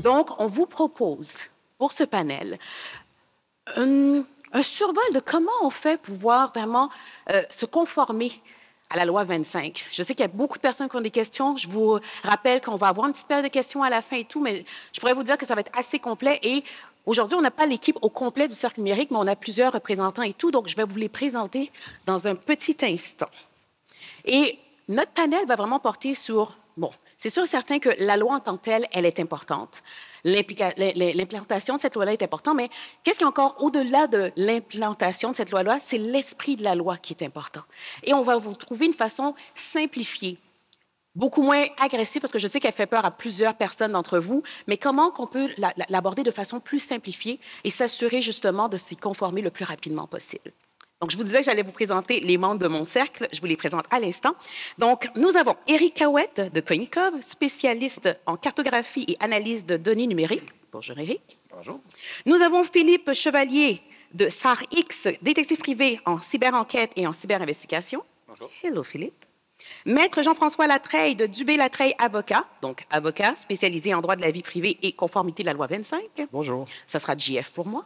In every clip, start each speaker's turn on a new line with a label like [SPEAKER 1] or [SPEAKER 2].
[SPEAKER 1] Donc, on vous propose, pour ce panel, un survol de comment on fait pour pouvoir vraiment se conformer à la loi 25. Je sais qu'il y a beaucoup de personnes qui ont des questions. Je vous rappelle qu'on va avoir une petite période de questions à la fin et tout, mais je pourrais vous dire que ça va être assez complet. Et aujourd'hui, on n'a pas l'équipe au complet du Cercle numérique, mais on a plusieurs représentants et tout, donc je vais vous les présenter dans un petit instant. Et notre panel va vraiment porter sur, bon, c'est sûr et certain que la loi en tant que telle, elle est importante. L'implantation de cette loi-là est importante, mais qu'est-ce qui est encore au-delà de l'implantation de cette loi-là? C'est l'esprit de la loi qui est important. Et on va vous trouver une façon simplifiée, beaucoup moins agressive, parce que je sais qu'elle fait peur à plusieurs personnes d'entre vous, mais comment qu'on peut l'aborder de façon plus simplifiée et s'assurer justement de s'y conformer le plus rapidement possible. Donc, je vous disais que j'allais vous présenter les membres de mon cercle. Je vous les présente à l'instant. Donc, nous avons Éric Cahouette de Konikov, spécialiste en cartographie et analyse de données numériques. Bonjour, Éric.
[SPEAKER 2] Bonjour.
[SPEAKER 1] Nous avons Philippe Chevalier de SAR-X, détective privé en cyberenquête et en cyberinvestigation.
[SPEAKER 2] Bonjour.
[SPEAKER 1] Hello, Philippe. Maître Jean-François Latreille de Dubé-Latreille Avocat, donc avocat spécialisé en droit de la vie privée et conformité de la loi 25.
[SPEAKER 2] Bonjour.
[SPEAKER 1] Ça sera JF pour moi.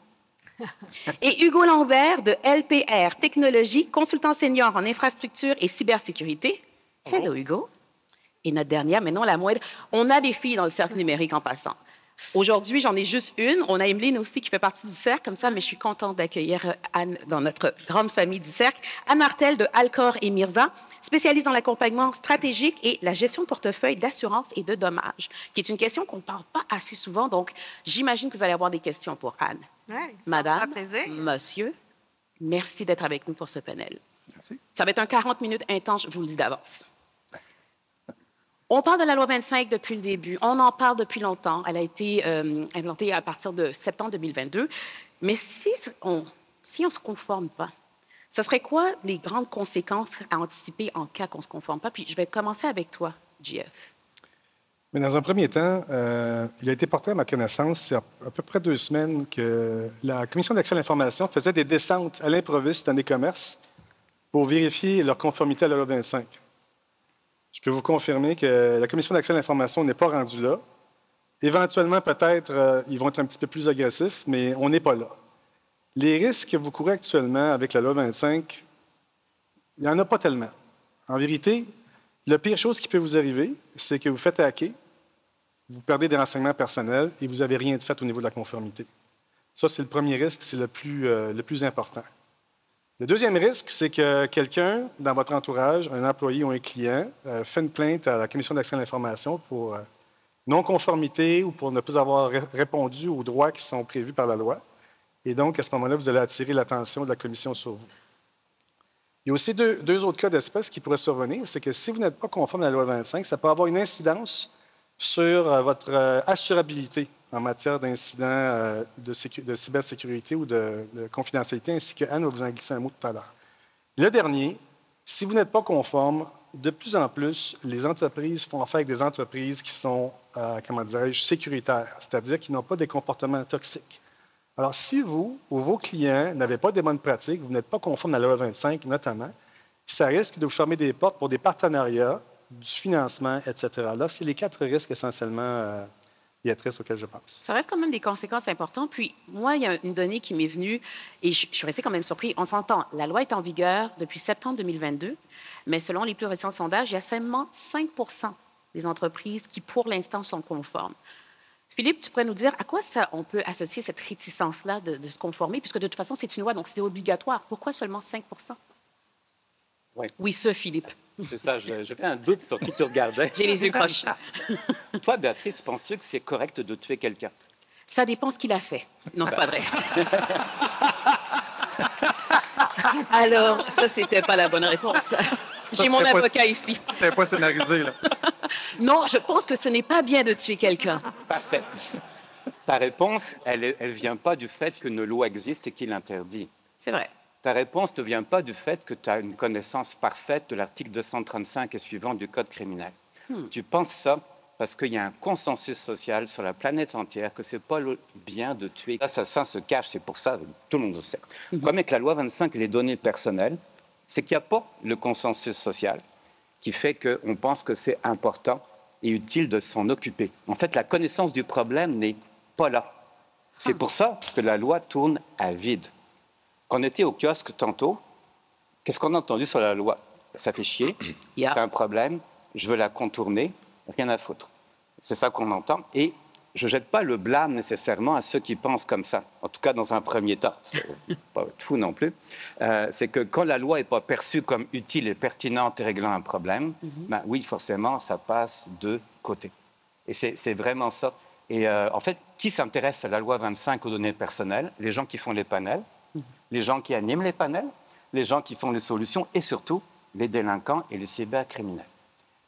[SPEAKER 1] Et Hugo Lambert de LPR Technologies, consultant senior en infrastructure et cybersécurité. Hello, Hugo. Et notre dernière, mais non la moindre, on a des filles dans le cercle numérique en passant. Aujourd'hui, j'en ai juste une. On a Emeline aussi qui fait partie du cercle, comme ça, mais je suis contente d'accueillir Anne dans notre grande famille du cercle. Anne Martel de Alcor et Mirza, spécialiste dans l'accompagnement stratégique et la gestion de portefeuille d'assurance et de dommages, qui est une question qu'on ne parle pas assez souvent. Donc, j'imagine que vous allez avoir des questions pour Anne.
[SPEAKER 3] Ouais,
[SPEAKER 1] Madame, monsieur, merci d'être avec nous pour ce panel.
[SPEAKER 2] Merci.
[SPEAKER 1] Ça va être un 40 minutes intense, je vous le dis d'avance. On parle de la loi 25 depuis le début. On en parle depuis longtemps. Elle a été implantée à partir de septembre 2022. Mais si on ne se conforme pas, ce serait quoi les grandes conséquences à anticiper en cas qu'on ne se conforme pas? Puis je vais commencer avec toi, JF.
[SPEAKER 2] Mais dans un premier temps, il a été porté à ma connaissance, il y a à peu près 2 semaines, que la Commission d'accès à l'information faisait des descentes à l'improviste dans les commerces pour vérifier leur conformité à la loi 25. Je peux vous confirmer que la Commission d'accès à l'information n'est pas rendue là. Éventuellement, peut-être, ils vont être un petit peu plus agressifs, mais on n'est pas là. Les risques que vous courez actuellement avec la loi 25, il n'y en a pas tellement. En vérité, la pire chose qui peut vous arriver, c'est que vous faites hacker, vous perdez des renseignements personnels et vous n'avez rien de fait au niveau de la conformité. Ça, c'est le premier risque, c'est le plus important. Le deuxième risque, c'est que quelqu'un dans votre entourage, un employé ou un client, fait une plainte à la Commission d'accès à l'information pour non-conformité ou pour ne pas avoir répondu aux droits qui sont prévus par la loi. Et donc, à ce moment-là, vous allez attirer l'attention de la Commission sur vous. Il y a aussi deux autres cas d'espèce qui pourraient survenir. C'est que si vous n'êtes pas conforme à la loi 25, ça peut avoir une incidence sur votre assurabilité en matière d'incidents de cybersécurité ou de confidentialité, ainsi que Anne va vous en glisser un mot tout à l'heure. Le dernier, si vous n'êtes pas conforme, de plus en plus, les entreprises font affaire avec des entreprises qui sont, comment dirais-je, sécuritaires, c'est-à-dire qui n'ont pas des comportements toxiques. Alors, si vous ou vos clients n'avez pas des bonnes pratiques, vous n'êtes pas conforme à la loi 25 notamment, ça risque de vous fermer des portes pour des partenariats, du financement, etc. Là, c'est les 4 risques essentiellement liatrices auxquels je pense.
[SPEAKER 1] Ça reste quand même des conséquences importantes. Puis, moi, il y a une donnée qui m'est venue et je suis restée quand même surprise. On s'entend, la loi est en vigueur depuis septembre 2022, mais selon les plus récents sondages, il y a seulement 5 des entreprises qui, pour l'instant, sont conformes. Philippe, tu pourrais nous dire à quoi on peut associer cette réticence-là de se conformer, puisque de toute façon, c'est une loi, donc c'est obligatoire. Pourquoi seulement 5
[SPEAKER 4] Oui.
[SPEAKER 1] Oui, ça, Philippe.
[SPEAKER 4] C'est ça, je fais un doute sur qui tu regardais.
[SPEAKER 1] J'ai les yeux croches.
[SPEAKER 4] Toi, Béatrice, penses-tu que c'est correct de tuer quelqu'un?
[SPEAKER 1] Ça dépend ce qu'il a fait. Non, c'est pas vrai. Alors, ça, c'était pas la bonne réponse. J'ai mon avocat ici.
[SPEAKER 2] C'était pas scénarisé, là.
[SPEAKER 1] Non, je pense que ce n'est pas bien de tuer quelqu'un.
[SPEAKER 4] Parfait. Ta réponse, elle vient pas du fait qu'une loi existe et qu'il interdit.
[SPEAKER 1] C'est vrai.
[SPEAKER 4] Ta réponse ne vient pas du fait que tu as une connaissance parfaite de l'article 235 et suivant du Code criminel. Tu penses ça parce qu'il y a un consensus social sur la planète entière que c'est pas le bien de tuer. L'assassin se cache, c'est pour ça, tout le monde le sait. Le problème avec la loi 25 et les données personnelles, c'est qu'il n'y a pas le consensus social qui fait qu'on pense que c'est important et utile de s'en occuper. En fait, la connaissance du problème n'est pas là. C'est pour ça que la loi tourne à vide. Quand on était au kiosque tantôt, qu'est-ce qu'on a entendu sur la loi? Ça fait chier, c'est un problème, je veux la contourner, rien à foutre. C'est ça qu'on entend. Et je ne jette pas le blâme nécessairement à ceux qui pensent comme ça, en tout cas dans un premier temps, parce que pas être fou non plus. C'est que quand la loi n'est pas perçue comme utile et pertinente et réglant un problème, ben oui, forcément, ça passe de côté. Et c'est vraiment ça. Et en fait, qui s'intéresse à la loi 25 aux données personnelles? Les gens qui font les panels, les gens qui animent les panels, les gens qui font les solutions et surtout les délinquants et les cybercriminels.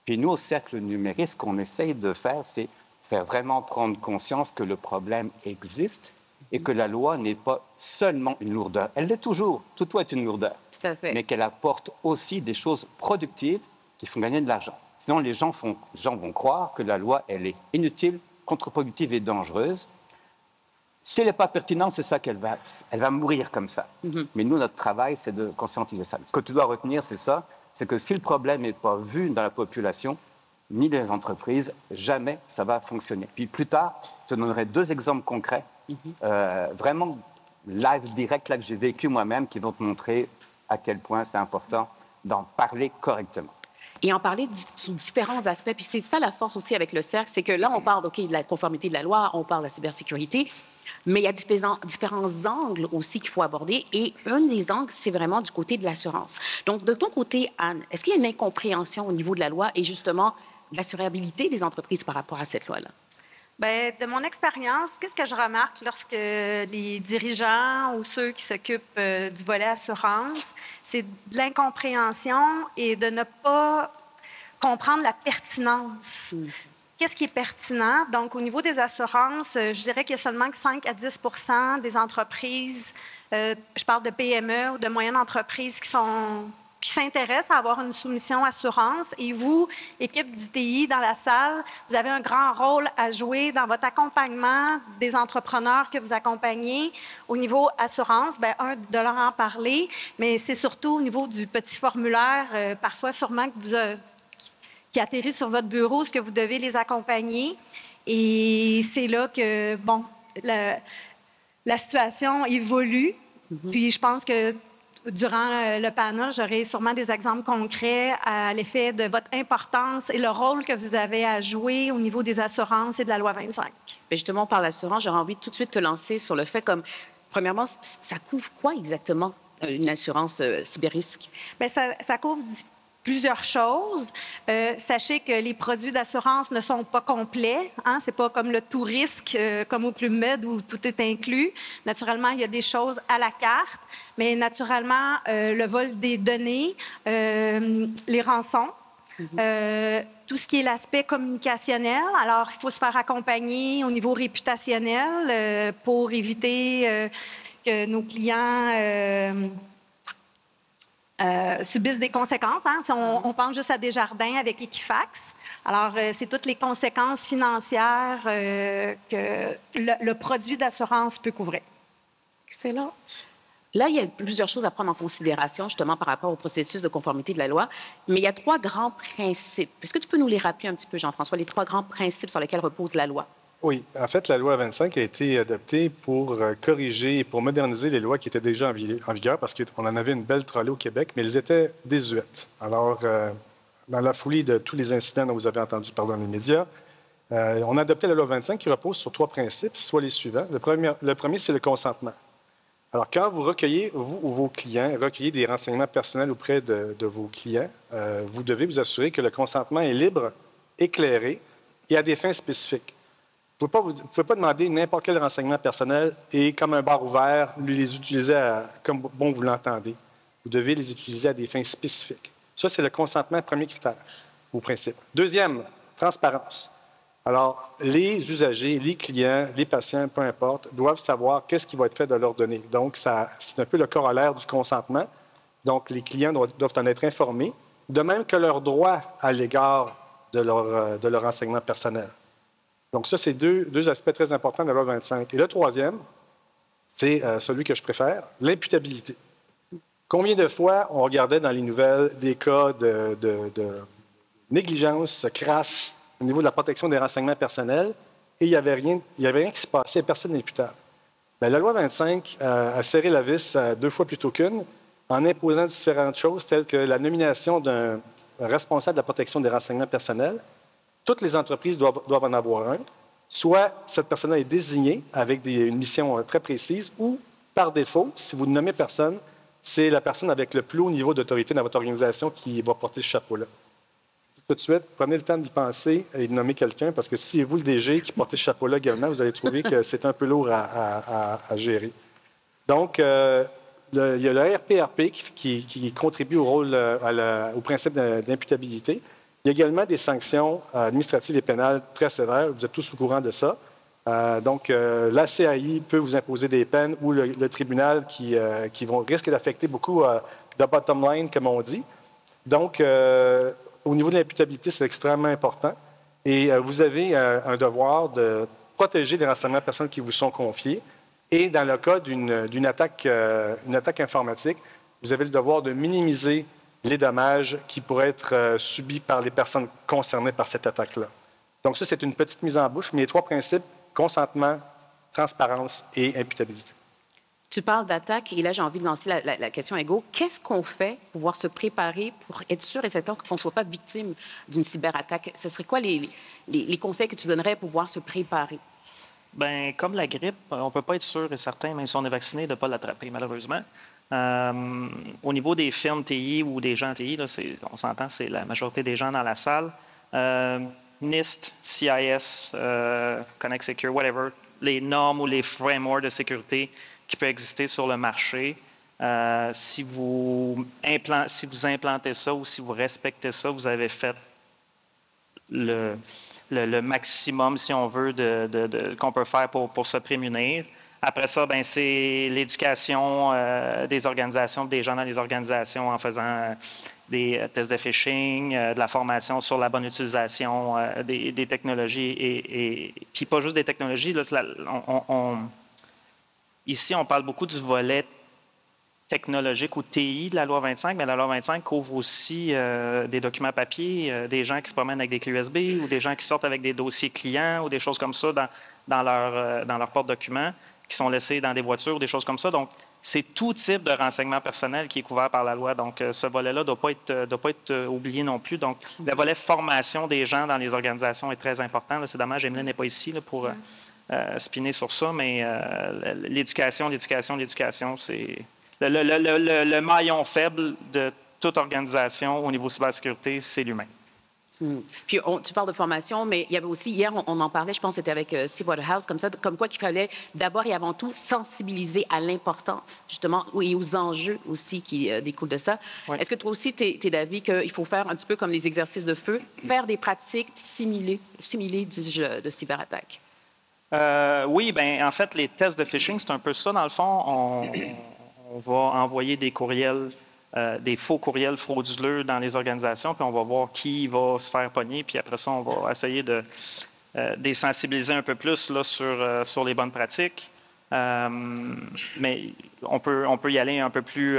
[SPEAKER 4] Puis nous, au Cercle numérique, ce qu'on essaye de faire, c'est faire vraiment prendre conscience que le problème existe et que la loi n'est pas seulement une lourdeur. Elle l'est toujours. Tout doit être une lourdeur.
[SPEAKER 1] Tout à fait.
[SPEAKER 4] Mais qu'elle apporte aussi des choses productives qui font gagner de l'argent. Sinon, les gens vont croire que la loi, elle est inutile, contre-productive et dangereuse. Si elle n'est pas pertinente, c'est ça elle va mourir comme ça. Mais nous, notre travail, c'est de conscientiser ça. Ce que tu dois retenir, c'est ça, c'est que si le problème n'est pas vu dans la population, ni dans les entreprises, jamais ça va fonctionner. Puis plus tard, je te donnerai 2 exemples concrets, vraiment live, direct, là, que j'ai vécu moi-même, qui vont te montrer à quel point c'est important d'en parler correctement.
[SPEAKER 1] Et en parler sur différents aspects. Puis c'est ça la force aussi avec le Cercle, c'est que là, on parle de la conformité de la loi, on parle de la cybersécurité, mais il y a différents angles aussi qu'il faut aborder. Et un des angles, c'est vraiment du côté de l'assurance. Donc, de ton côté, Anne, est-ce qu'il y a une incompréhension au niveau de la loi et justement de l'assurabilité des entreprises par rapport à cette loi-là?
[SPEAKER 3] Bien, de mon expérience, qu'est-ce que je remarque lorsque les dirigeants ou ceux qui s'occupent du volet assurance, c'est de l'incompréhension et de ne pas comprendre la pertinence. Qu'est-ce qui est pertinent? Donc, au niveau des assurances, je dirais qu'il y a seulement que 5 à 10 des entreprises, je parle de PME ou de moyennes entreprises qui s'intéressent à avoir une soumission assurance. Et vous, équipe du TI dans la salle, vous avez un grand rôle à jouer dans votre accompagnement des entrepreneurs que vous accompagnez. Au niveau assurance, bien, de leur en parler, mais c'est surtout au niveau du petit formulaire, parfois sûrement qui atterrit sur votre bureau, ce que vous devez les accompagner. Et c'est là que, bon, la situation évolue. Puis je pense que durant le panel, j'aurai sûrement des exemples concrets à l'effet de votre importance et le rôle que vous avez à jouer au niveau des assurances et de la loi 25.
[SPEAKER 1] Bien, justement, par l'assurance, j'aurais envie de tout de suite te lancer sur le fait comme, premièrement, ça couvre quoi exactement une assurance cyberrisque?
[SPEAKER 3] Bien, ça couvre plusieurs choses. Sachez que les produits d'assurance ne sont pas complets. Hein? Ce n'est pas comme le tout risque, comme au Club Med, où tout est inclus. Naturellement, il y a des choses à la carte, mais naturellement, le vol des données, les rançons, tout ce qui est l'aspect communicationnel. Alors, il faut se faire accompagner au niveau réputationnel pour éviter que nos clients subissent des conséquences. Hein? Si on pense juste à Desjardins avec Equifax. Alors, c'est toutes les conséquences financières que le produit d'assurance peut couvrir.
[SPEAKER 1] Excellent. Là, il y a plusieurs choses à prendre en considération, justement, par rapport au processus de conformité de la loi. Mais il y a 3 grands principes. Est-ce que tu peux nous les rappeler un petit peu, Jean-François, les 3 grands principes sur lesquels repose la loi?
[SPEAKER 2] Oui. En fait, la loi 25 a été adoptée pour corriger et pour moderniser les lois qui étaient déjà en vigueur, parce qu'on en avait une belle trolley au Québec, mais elles étaient désuètes. Alors, dans la foulée de tous les incidents dont vous avez entendu parler dans les médias, on a adopté la loi 25 qui repose sur 3 principes, soit les suivants. Le premier, c'est le consentement. Alors, quand vous recueillez, vous ou vos clients, recueillez des renseignements personnels auprès de vos clients, vous devez vous assurer que le consentement est libre, éclairé et à des fins spécifiques. Vous ne pouvez pas demander n'importe quel renseignement personnel et, comme un bar ouvert, les utiliser comme bon vous l'entendez. Vous devez les utiliser à des fins spécifiques. Ça, c'est le consentement, premier critère ou principe. Deuxième, transparence. Alors, les usagers, les clients, les patients, peu importe, doivent savoir qu'est-ce qui va être fait de leurs données. Donc, c'est un peu le corollaire du consentement. Donc, les clients doivent en être informés, de même que leurs droits à l'égard de leur renseignement personnel. Donc, ça, c'est deux aspects très importants de la loi 25. Et le troisième, c'est celui que je préfère, l'imputabilité. Combien de fois on regardait dans les nouvelles des cas de négligence crasse au niveau de la protection des renseignements personnels, et il n'y avait rien qui se passait, personne n'imputable. Bien, la loi 25 a serré la vis 2 fois plutôt qu'une, en imposant différentes choses, telles que la nomination d'un responsable de la protection des renseignements personnels. Toutes les entreprises doivent en avoir un. Soit cette personne est désignée avec une mission très précise, ou par défaut, si vous ne nommez personne, c'est la personne avec le plus haut niveau d'autorité dans votre organisation qui va porter ce chapeau-là. Tout de suite, prenez le temps d'y penser et de nommer quelqu'un, parce que si c'est vous le DG qui portez ce chapeau-là également, vous allez trouver que c'est un peu lourd à gérer. Donc, il y a le RPRP qui contribue au rôle, au principe d'imputabilité. Il y a également des sanctions administratives et pénales très sévères. Vous êtes tous au courant de ça. Donc, la CAI peut vous imposer des peines ou le tribunal qui risque d'affecter beaucoup le bottom line, comme on dit. Donc, au niveau de l'imputabilité, c'est extrêmement important. Et vous avez un devoir de protéger les renseignements personnels qui vous sont confiés. Et dans le cas d'une attaque informatique, vous avez le devoir de minimiser les dommages qui pourraient être subis par les personnes concernées par cette attaque-là. Donc ça, c'est une petite mise en bouche, mais les 3 principes, consentement, transparence et imputabilité.
[SPEAKER 1] Tu parles d'attaque, et là, j'ai envie de lancer la question à Hugo. Qu'est-ce qu'on fait pour pouvoir se préparer pour être sûr et certain qu'on ne soit pas victime d'une cyberattaque? Ce serait quoi les conseils que tu donnerais pour pouvoir se préparer?
[SPEAKER 5] Bien, comme la grippe, on ne peut pas être sûr et certain, même si on est vacciné, de ne pas l'attraper, malheureusement. Au niveau des firmes TI ou des gens TI, là, on s'entend, c'est la majorité des gens dans la salle. NIST, CIS, Connect Secure, whatever, les normes ou les frameworks de sécurité qui peuvent exister sur le marché. Si vous implantez ça ou si vous respectez ça, vous avez fait le maximum, si on veut, qu'on peut faire pour se prémunir. Après ça, ben, c'est l'éducation des organisations, des gens dans les organisations en faisant des tests de phishing, de la formation sur la bonne utilisation des technologies et puis pas juste des technologies. Là, ici, on parle beaucoup du volet technologique ou TI de la loi 25, mais la loi 25 couvre aussi des documents papier, des gens qui se promènent avec des clés USB ou des gens qui sortent avec des dossiers clients ou des choses comme ça dans leur porte-documents qui sont laissés dans des voitures, des choses comme ça. Donc, c'est tout type de renseignement personnel qui est couvert par la loi. Donc, ce volet-là ne doit pas être oublié non plus. Donc, le volet formation des gens dans les organisations est très important. Là, c'est dommage, Emeline n'est pas ici là, pour spinner sur ça, mais l'éducation, c'est le maillon faible de toute organisation au niveau cybersécurité, c'est l'humain.
[SPEAKER 1] Puis, tu parles de formation, mais il y avait aussi, hier, on en parlait, je pense que c'était avec Steve Waterhouse, comme quoi qu'il fallait d'abord et avant tout sensibiliser à l'importance, justement, et aux enjeux aussi qui découlent de ça. Oui. Est-ce que toi aussi, tu es d'avis qu'il faut faire un petit peu comme les exercices de feu, faire des pratiques similées de cyberattaque?
[SPEAKER 5] Oui, bien, en fait, les tests de phishing, c'est un peu ça. Dans le fond, on va envoyer des courriels, des faux courriels frauduleux dans les organisations, puis on va voir qui va se faire pogner, puis après ça, on va essayer de les sensibiliser un peu plus là, sur les bonnes pratiques. Mais on peut y aller un peu plus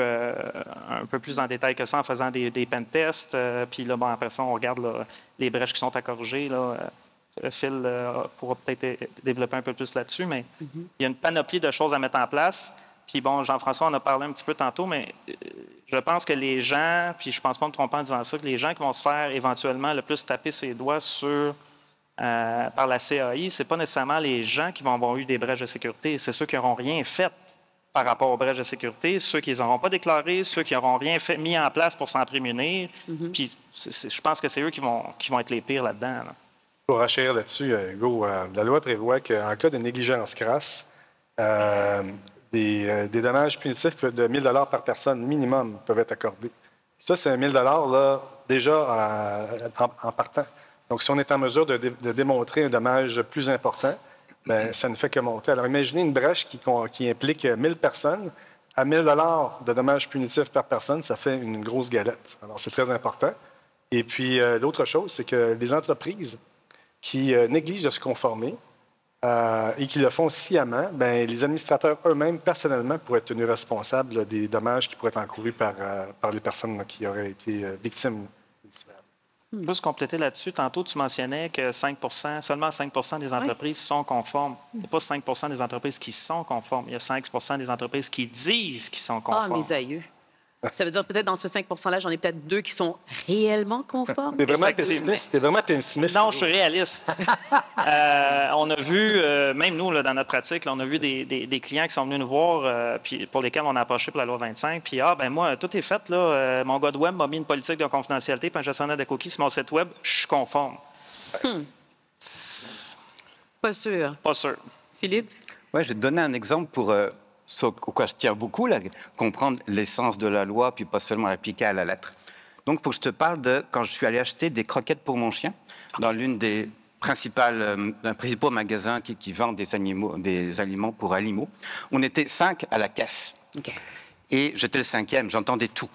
[SPEAKER 5] en détail que ça en faisant des pen tests, puis là, bon, après ça, on regarde là, les brèches qui sont à corriger. Là, Phil pourra peut-être développer un peu plus là-dessus, mais il y a une panoplie de choses à mettre en place. Puis bon, Jean-François en a parlé un petit peu tantôt, mais je pense que les gens, puis je ne pense pas me tromper en disant ça, que les gens qui vont se faire éventuellement le plus taper ses doigts par la CAI, ce n'est pas nécessairement les gens qui vont avoir eu des brèches de sécurité, c'est ceux qui n'auront rien fait par rapport aux brèches de sécurité, ceux qui ne les auront pas déclarées, ceux qui n'auront rien mis en place pour s'en prémunir. Puis je pense que c'est eux qui vont être les pires là-dedans. Là.
[SPEAKER 2] Pour renchérir là-dessus, Hugo, la loi prévoit qu'en cas de négligence crasse, des dommages punitifs de 1 000 par personne minimum peuvent être accordés. Ça, c'est 1 000 là, déjà en partant. Donc, si on est en mesure de démontrer un dommage plus important, bien, ça ne fait que monter. Alors, imaginez une brèche qui implique 1 000 personnes. À 1 000 de dommages punitifs par personne, ça fait une grosse galette. Alors, c'est très important. Et puis, l'autre chose, c'est que les entreprises qui négligent de se conformer et qui le font sciemment, bien, les administrateurs eux-mêmes, personnellement, pourraient être tenus responsables des dommages qui pourraient être encourus par les personnes qui auraient été victimes.
[SPEAKER 5] Juste compléter là-dessus, tantôt, tu mentionnais que seulement 5 des entreprises sont conformes. Il n'y a pas 5 des entreprises qui sont conformes. Il y a 5 des entreprises qui disent qu'ils sont
[SPEAKER 1] Ah,
[SPEAKER 5] conformes.
[SPEAKER 1] mes aïeux. Ça veut dire peut-être dans ce 5 %-là, j'en ai peut-être 2 qui sont réellement conformes.
[SPEAKER 2] C'était vraiment pessimiste.
[SPEAKER 5] Non, je suis réaliste. On a vu, même nous, là, dans notre pratique, là, on a vu des clients qui sont venus nous voir, puis pour lesquels on a approché pour la loi 25. Puis, moi, tout est fait. Là, mon gars de web m'a mis une politique de confidentialité puis un gestionnaire de cookies sur mon site web. Je suis conforme.
[SPEAKER 1] Pas sûr.
[SPEAKER 5] Pas sûr.
[SPEAKER 1] Philippe?
[SPEAKER 4] Oui, je vais te donner un exemple pour ce quoi je tiens beaucoup, là, comprendre l'essence de la loi, puis pas seulement l'appliquer à la lettre. Donc, il faut que je te parle de quand je suis allé acheter des croquettes pour mon chien dans l'une des principaux magasins qui vend des aliments pour animaux. On était 5 à la caisse.
[SPEAKER 1] OK.
[SPEAKER 4] Et j'étais le 5e, j'entendais tout.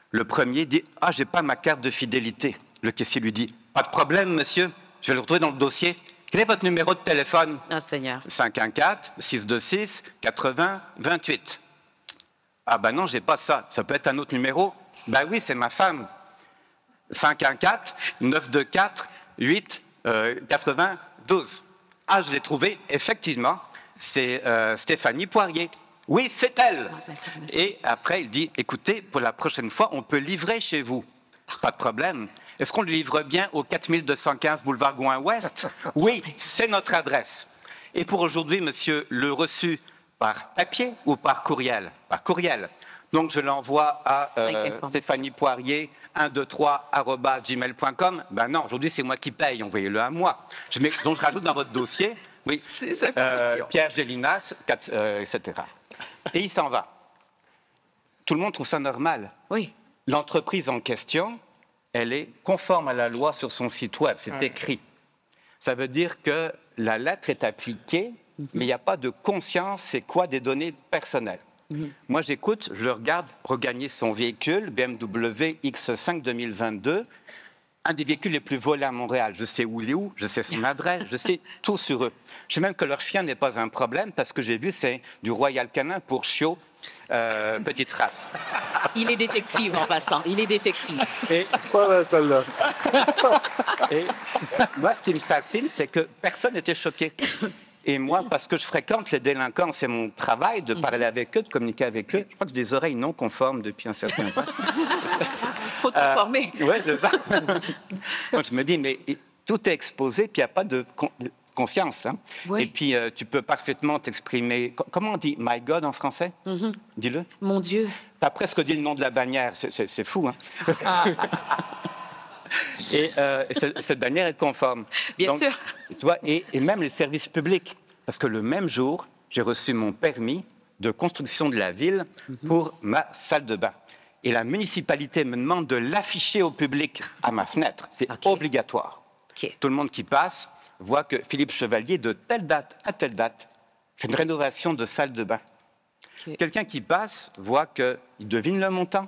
[SPEAKER 4] Le premier dit « Ah, j'ai pas ma carte de fidélité ». Le caissier lui dit « Pas de problème, monsieur, je vais le retrouver dans le dossier. Quel est votre numéro de téléphone ?»
[SPEAKER 1] Ah, Seigneur.
[SPEAKER 4] 514-626-80-28. Ah ben non, j'ai pas ça. Ça peut être un autre numéro? Ben oui, c'est ma femme. 514-924-8-80-12. Ah, je l'ai trouvé, effectivement. C'est Stéphanie Poirier. Oui, c'est elle. Et après, il dit, écoutez, pour la prochaine fois, on peut livrer chez vous. Pas de problème. Est-ce qu'on le livre bien au 4215 boulevard Gouin-Ouest? Oui, c'est notre adresse. Et pour aujourd'hui, monsieur, le reçu par papier ou par courriel? Par courriel. Donc, je l'envoie à Stéphanie Poirier, 123@gmail.com. Ben non, aujourd'hui, c'est moi qui paye. Envoyez-le à moi. Donc, je rajoute dans votre dossier, oui, Pierre Gélinas, etc. Et il s'en va. Tout le monde trouve ça normal.
[SPEAKER 1] Oui.
[SPEAKER 4] L'entreprise en question, elle est conforme à la loi sur son site web. C'est écrit. Ça veut dire que la lettre est appliquée, mais il n'y a pas de conscience, c'est quoi des données personnelles. Moi, j'écoute, je regarde regagner son véhicule, BMW X5 2022, un des véhicules les plus volés à Montréal. Je sais où il est où, je sais son adresse, je sais tout sur eux. Je sais même que leur chien n'est pas un problème parce que j'ai vu, c'est du Royal Canin pour chiot, petite race.
[SPEAKER 1] Il est détective en passant. Il est détective.
[SPEAKER 4] Et,
[SPEAKER 2] Pas celle-là.
[SPEAKER 4] et moi, ce qui me fascine, c'est que personne n'était choqué. Et moi, parce que je fréquente les délinquants, c'est mon travail de parler avec eux, de communiquer avec eux. Je crois que j'ai des oreilles non conformes depuis un certain temps.
[SPEAKER 1] Faut te former.
[SPEAKER 4] Oui, c'est ça. Donc, je me dis, mais tout est exposé, puis il n'y a pas de conscience. Hein?
[SPEAKER 1] Oui.
[SPEAKER 4] Et puis, tu peux parfaitement t'exprimer. Comment on dit « my God » en français? Dis-le.
[SPEAKER 1] Mon Dieu.
[SPEAKER 4] Tu as presque dit le nom de la bannière. C'est fou, hein? Et cette bannière est conforme.
[SPEAKER 1] Bien sûr.
[SPEAKER 4] Tu vois, et même les services publics. Parce que le même jour, j'ai reçu mon permis de construction de la ville pour ma salle de bain. Et la municipalité me demande de l'afficher au public à ma fenêtre. C'est obligatoire.
[SPEAKER 1] OK.
[SPEAKER 4] Tout le monde qui passe voit que Philippe Chevalier, de telle date à telle date, fait une rénovation de salle de bain.
[SPEAKER 1] OK.
[SPEAKER 4] Quelqu'un qui passe voit qu'il devine le montant,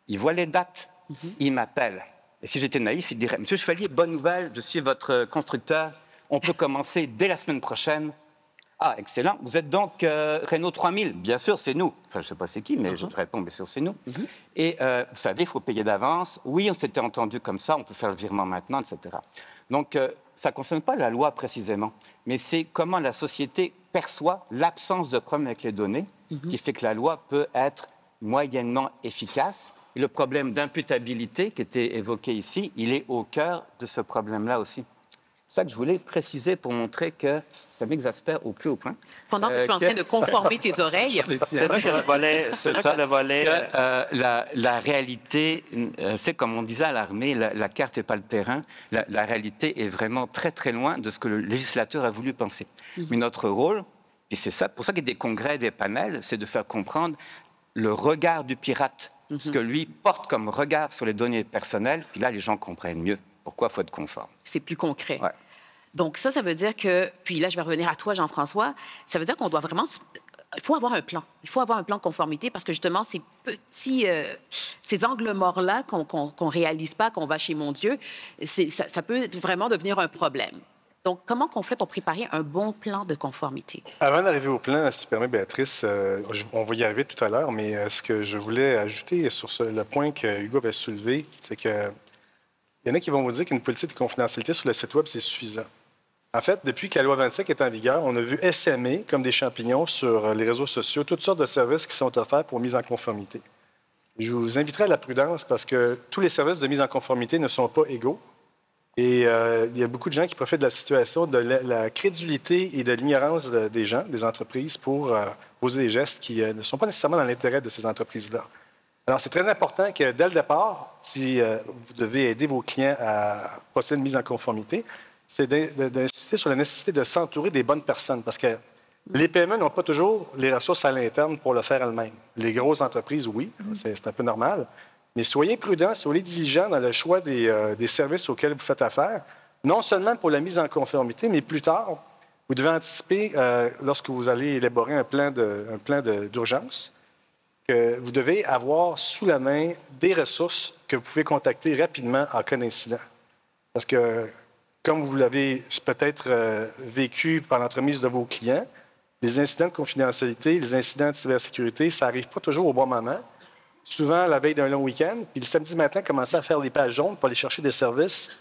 [SPEAKER 4] il voit les dates, il m'appelle. Et si j'étais naïf, il dirait « Monsieur Chevalier, bonne nouvelle, je suis votre constructeur, on peut commencer dès la semaine prochaine. » Ah, excellent. Vous êtes donc Renault 3000? Bien sûr, c'est nous. Enfin, je ne sais pas c'est qui, mais je te réponds, bien sûr, c'est nous. Et vous savez, il faut payer d'avance. Oui, on s'était entendu comme ça, on peut faire le virement maintenant, etc. Donc, ça ne concerne pas la loi précisément, mais c'est comment la société perçoit l'absence de problème avec les données qui fait que la loi peut être moyennement efficace. Et le problème d'imputabilité qui était évoqué ici, il est au cœur de ce problème-là aussi. C'est ça que je voulais préciser pour montrer que ça m'exaspère au plus haut point.
[SPEAKER 1] Pendant que tu es en train de conformer tes oreilles.
[SPEAKER 5] C'est vrai que le volet... C'est vrai que le volet...
[SPEAKER 4] La réalité, c'est comme on disait à l'armée, la carte n'est pas le terrain. La réalité est vraiment très, très loin de ce que le législateur a voulu penser. Mais notre rôle, et c'est ça, pour ça qu'il y a des congrès, des panels, c'est de faire comprendre le regard du pirate, ce que lui porte comme regard sur les données personnelles. Puis là, les gens comprennent mieux pourquoi il faut être conforme.
[SPEAKER 1] C'est plus concret.
[SPEAKER 4] Ouais.
[SPEAKER 1] Donc ça veut dire que... Puis là, je vais revenir à toi, Jean-François. Ça veut dire qu'on doit vraiment... Il faut avoir un plan. Il faut avoir un plan de conformité parce que justement, ces petits... ces angles morts-là qu'on ne réalise pas, qu'on va chez mon Dieu, ça peut vraiment devenir un problème. Donc, comment qu'on fait pour préparer un bon plan de conformité?
[SPEAKER 2] Avant d'arriver au plan, si tu permets, Béatrice, on va y arriver tout à l'heure, mais ce que je voulais ajouter sur le point que Hugo avait soulevé, c'est que il Il y en a qui vont vous dire qu'une politique de confidentialité sur le site Web, c'est suffisant. En fait, depuis que la loi 25 est en vigueur, on a vu essaimer, comme des champignons sur les réseaux sociaux, toutes sortes de services qui sont offerts pour mise en conformité. Je vous inviterai à la prudence parce que tous les services de mise en conformité ne sont pas égaux. Et il y a beaucoup de gens qui profitent de la situation, de la crédulité et de l'ignorance des gens, des entreprises, pour poser des gestes qui ne sont pas nécessairement dans l'intérêt de ces entreprises-là. Alors, c'est très important que, dès le départ, si vous devez aider vos clients à procéder à une mise en conformité, c'est d'insister sur la nécessité de s'entourer des bonnes personnes. Parce que les PME n'ont pas toujours les ressources à l'interne pour le faire elles-mêmes. Les grosses entreprises, oui, c'est un peu normal. Mais soyez prudents, soyez diligents dans le choix des services auxquels vous faites affaire, non seulement pour la mise en conformité, mais plus tard, vous devez anticiper, lorsque vous allez élaborer un plan d'urgence, que vous devez avoir sous la main des ressources que vous pouvez contacter rapidement en cas d'incident. Parce que, comme vous l'avez peut-être vécu par l'entremise de vos clients, les incidents de confidentialité, les incidents de cybersécurité, ça n'arrive pas toujours au bon moment. Souvent, la veille d'un long week-end, puis le samedi matin, commencer à faire des pages jaunes pour aller chercher des services,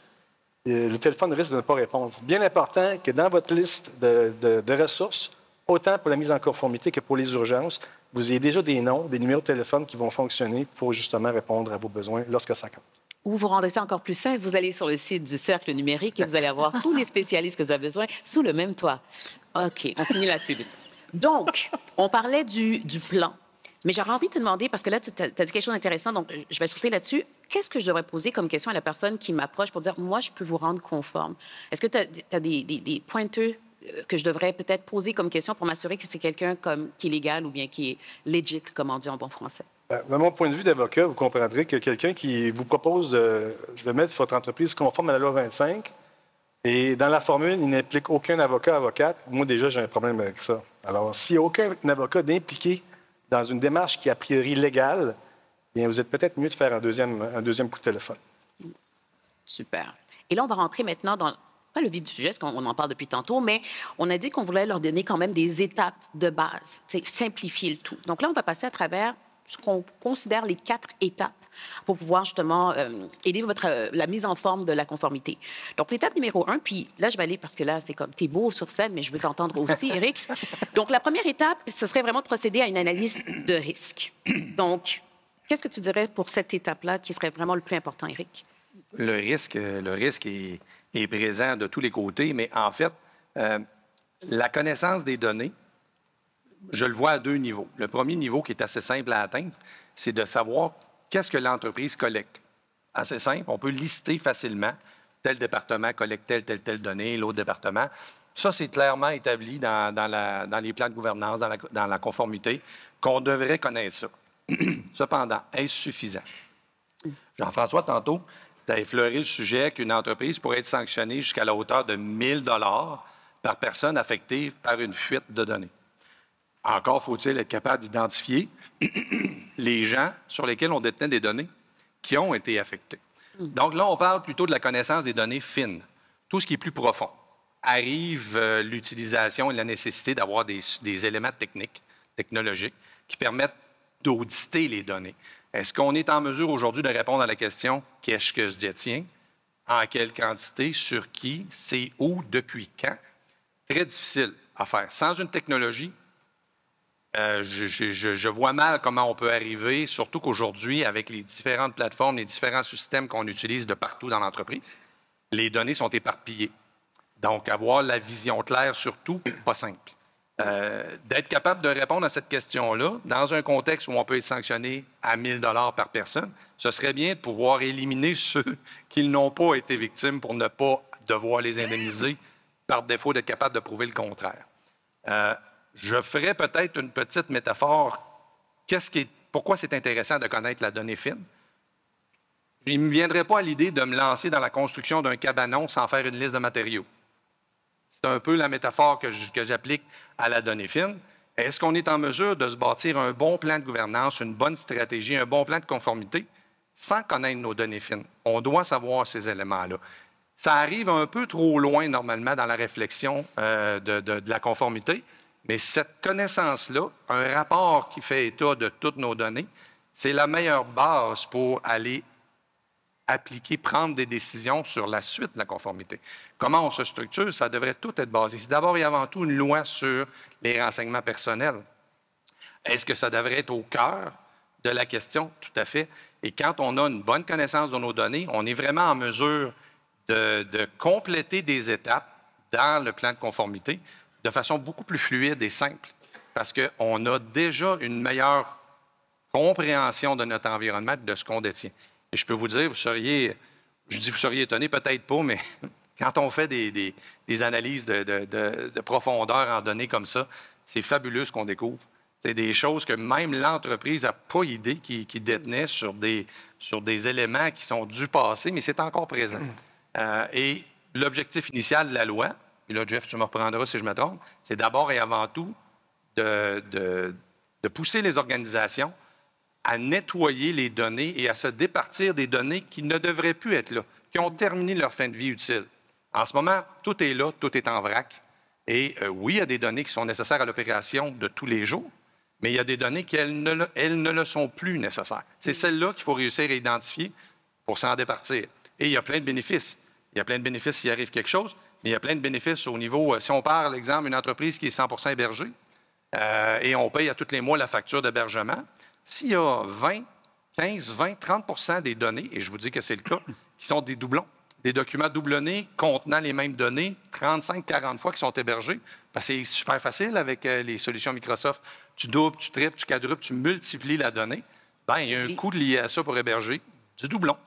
[SPEAKER 2] le téléphone risque de ne pas répondre. C'est bien important que dans votre liste de ressources, autant pour la mise en conformité que pour les urgences, vous ayez déjà des noms, des numéros de téléphone qui vont fonctionner pour justement répondre à vos besoins lorsque ça compte.
[SPEAKER 1] Ou vous rendez ça encore plus simple, vous allez sur le site du Cercle numérique et vous allez avoir tous les spécialistes que vous avez besoin sous le même toit. OK, on finit la pub. Donc, on parlait du plan. Mais j'aurais envie de te demander, parce que là, tu as dit quelque chose d'intéressant, donc je vais sauter là-dessus. Qu'est-ce que je devrais poser comme question à la personne qui m'approche pour dire, moi, je peux vous rendre conforme? Est-ce que tu as des pointeurs que je devrais peut-être poser comme question pour m'assurer que c'est quelqu'un qui est légal ou bien qui est legit, comme on dit en bon français?
[SPEAKER 2] De mon point de vue d'avocat, vous comprendrez que quelqu'un qui vous propose de mettre votre entreprise conforme à la loi 25, et dans la formule, il n'implique aucun avocate, moi déjà, j'ai un problème avec ça. Alors, s'il n'y a aucun avocat d'impliqué dans une démarche qui est a priori légale, bien, vous êtes peut-être mieux de faire un deuxième coup de téléphone.
[SPEAKER 1] Super. Et là, on va rentrer maintenant dans pas le vif du sujet, parce qu'on en parle depuis tantôt, mais on a dit qu'on voulait leur donner quand même des étapes de base, simplifier le tout. Donc là, on va passer à travers ce qu'on considère les 4 étapes pour pouvoir justement aider la mise en forme de la conformité. Donc, l'étape numéro 1, puis là, je vais aller parce que là, c'est comme, t'es beau sur scène, mais je veux t'entendre aussi, Éric. Donc, la première étape, ce serait vraiment de procéder à une analyse de risque. Donc, qu'est-ce que tu dirais pour cette étape-là qui serait vraiment le plus important, Éric?
[SPEAKER 6] Le risque est présent de tous les côtés, mais en fait, la connaissance des données, je le vois à 2 niveaux. Le premier niveau, qui est assez simple à atteindre, c'est de savoir qu'est-ce que l'entreprise collecte. Assez simple, on peut lister facilement tel département collecte telle donnée, l'autre département. Ça, c'est clairement établi dans les plans de gouvernance, dans la conformité, qu'on devrait connaître ça. Cependant, est-ce suffisant? Jean-François, tantôt, tu as effleuré le sujet qu'une entreprise pourrait être sanctionnée jusqu'à la hauteur de 1 000 $ par personne affectée par une fuite de données. Encore faut-il être capable d'identifier les gens sur lesquels on détenait des données qui ont été affectés. Donc là, on parle plutôt de la connaissance des données fines. Tout ce qui est plus profond. Arrive l'utilisation et la nécessité d'avoir des éléments technologiques qui permettent d'auditer les données. Est-ce qu'on est en mesure aujourd'hui de répondre à la question « qu'est-ce que je détiens? En quelle quantité? Sur qui? C'est où? Depuis quand? » Très difficile à faire. Sans une technologie, je vois mal comment on peut arriver, surtout qu'aujourd'hui, avec les différentes plateformes, les différents systèmes qu'on utilise de partout dans l'entreprise, les données sont éparpillées. Donc, avoir la vision claire sur tout, pas simple. D'être capable de répondre à cette question-là, dans un contexte où on peut être sanctionné à 1 000 $ par personne, ce serait bien de pouvoir éliminer ceux qui n'ont pas été victimes pour ne pas devoir les indemniser par défaut d'être capable de prouver le contraire. Je ferais peut-être une petite métaphore. Pourquoi c'est intéressant de connaître la donnée fine? Il ne me viendrait pas à l'idée de me lancer dans la construction d'un cabanon sans faire une liste de matériaux. C'est un peu la métaphore que j'applique à la donnée fine. Est-ce qu'on est en mesure de se bâtir un bon plan de gouvernance, une bonne stratégie, un bon plan de conformité sans connaître nos données fines? On doit savoir ces éléments-là. Ça arrive un peu trop loin, normalement, dans la réflexion de la conformité, mais cette connaissance-là, un rapport qui fait état de toutes nos données, c'est la meilleure base pour aller appliquer, prendre des décisions sur la suite de la conformité. Comment on se structure, ça devrait tout être basé. C'est d'abord et avant tout une loi sur les renseignements personnels. Est-ce que ça devrait être au cœur de la question? Tout à fait. Et quand on a une bonne connaissance de nos données, on est vraiment en mesure de compléter des étapes dans le plan de conformité de façon beaucoup plus fluide et simple, parce qu'on a déjà une meilleure compréhension de notre environnement, de ce qu'on détient. Et je peux vous dire, vous seriez étonné, peut-être pas, mais quand on fait des analyses de profondeur en données comme ça, c'est fabuleux ce qu'on découvre. C'est des choses que même l'entreprise n'a pas idée qui détenait sur des éléments qui sont du passé, mais c'est encore présent. Et l'objectif initial de la loi, et là, Jeff, tu me reprendras si je me trompe, c'est d'abord et avant tout de pousser les organisations à nettoyer les données et à se départir des données qui ne devraient plus être là, qui ont terminé leur fin de vie utile. En ce moment, tout est là, tout est en vrac. Et oui, il y a des données qui sont nécessaires à l'opération de tous les jours, mais il y a des données qui, elles ne le sont plus nécessaires. C'est celles-là qu'il faut réussir à identifier pour s'en départir. Et il y a plein de bénéfices. Il y a plein de bénéfices s'il arrive quelque chose, mais il y a plein de bénéfices au niveau, si on parle, exemple, d'une entreprise qui est 100 % hébergée, et on paye à tous les mois la facture d'hébergement, s'il y a 15, 20, 30 % des données, et je vous dis que c'est le cas, qui sont des doublons, des documents doublonnés contenant les mêmes données 35-40 fois qui sont hébergés, parce que c'est super facile avec les solutions Microsoft. Tu doubles, tu triples, tu quadruples, tu multiplies la donnée. Bien, il y a un coût lié à ça pour héberger du doublon.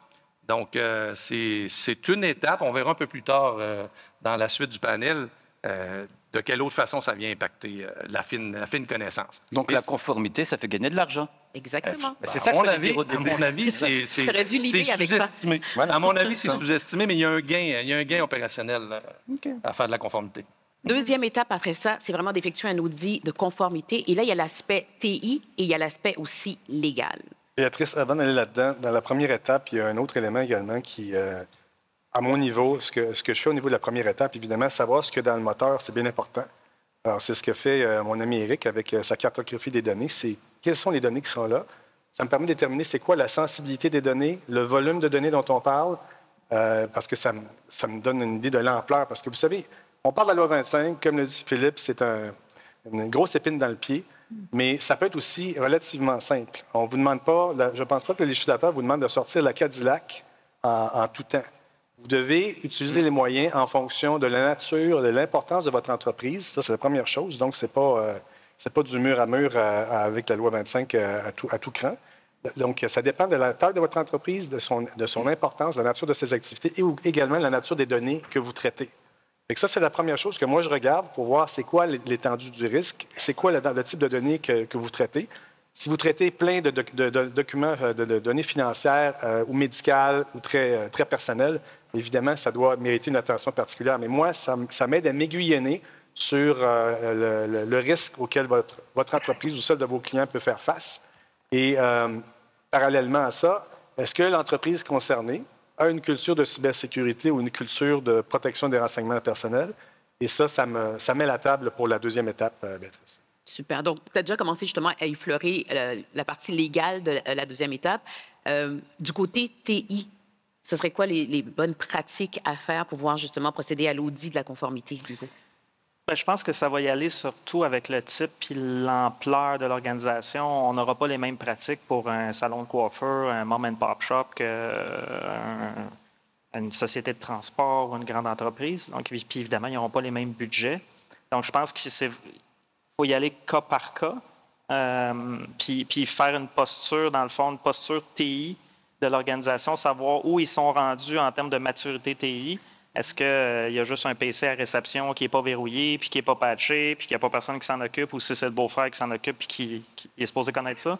[SPEAKER 6] Donc, c'est une étape. On verra un peu plus tard dans la suite du panel de quelle autre façon ça vient impacter la fine connaissance.
[SPEAKER 7] Donc, la conformité, ça fait gagner de l'argent.
[SPEAKER 1] Exactement.
[SPEAKER 7] C'est ça qu'il fallait dire au
[SPEAKER 6] À
[SPEAKER 7] début.
[SPEAKER 6] mon avis, c'est sous-estimé. À mon avis, c'est sous-estimé, mais il y a un gain opérationnel à faire de la conformité.
[SPEAKER 1] Deuxième étape après ça, c'est vraiment d'effectuer un audit de conformité. Et là, il y a l'aspect TI et il y a l'aspect aussi légal.
[SPEAKER 2] Béatrice, avant d'aller là-dedans, dans la première étape, il y a un autre élément également qui, à mon niveau, ce que je fais au niveau de la première étape, évidemment, savoir ce qu'il y a dans le moteur, c'est bien important. Alors, c'est ce que fait mon ami Éric avec sa cartographie des données. C'est quelles sont les données qui sont là. Ça me permet de déterminer c'est quoi la sensibilité des données, le volume de données dont on parle, parce que ça me donne une idée de l'ampleur. Parce que vous savez, on parle de la loi 25, comme le dit Philippe, c'est une grosse épine dans le pied, mais ça peut être aussi relativement simple. On vous demande pas, je ne pense pas que le législateur vous demande de sortir la Cadillac en tout temps. Vous devez utiliser les moyens en fonction de la nature, de l'importance de votre entreprise. Ça, c'est la première chose. Donc, c'est pas du mur à mur avec la loi 25 à tout cran. Donc, ça dépend de la taille de votre entreprise, de son importance, de la nature de ses activités et également de la nature des données que vous traitez. Et ça, c'est la première chose que moi, je regarde pour voir c'est quoi l'étendue du risque, c'est quoi le type de données que vous traitez. Si vous traitez plein de documents, de données financières ou médicales ou très personnelles, évidemment, ça doit mériter une attention particulière. Mais moi, ça m'aide à m'aiguillonner sur le risque auquel votre entreprise ou celle de vos clients peut faire face. Et parallèlement à ça, est-ce que l'entreprise concernée a une culture de cybersécurité ou une culture de protection des renseignements personnels? Et ça met la table pour la deuxième étape, Béatrice.
[SPEAKER 1] Super. Donc, tu as déjà commencé justement à effleurer la partie légale de la deuxième étape. Du côté TI, ce serait quoi les bonnes pratiques à faire pour pouvoir justement procéder à l'audit de la conformité?
[SPEAKER 5] Bien, je pense que ça va y aller surtout avec le type et l'ampleur de l'organisation. On n'aura pas les mêmes pratiques pour un salon de coiffeur, un mom-and-pop shop qu'une société de transport ou une grande entreprise. Donc, puis évidemment, ils n'auront pas les mêmes budgets. Donc, je pense qu'il faut y aller cas par cas, puis faire une posture, dans le fond, une posture TI de l'organisation, savoir où ils sont rendus en termes de maturité TI. Est-ce qu'il y a juste un PC à réception qui n'est pas verrouillé, puis qui n'est pas patché, puis qu'il n'y a pas personne qui s'en occupe, ou si c'est le beau-frère qui s'en occupe, puis qui est supposé connaître ça?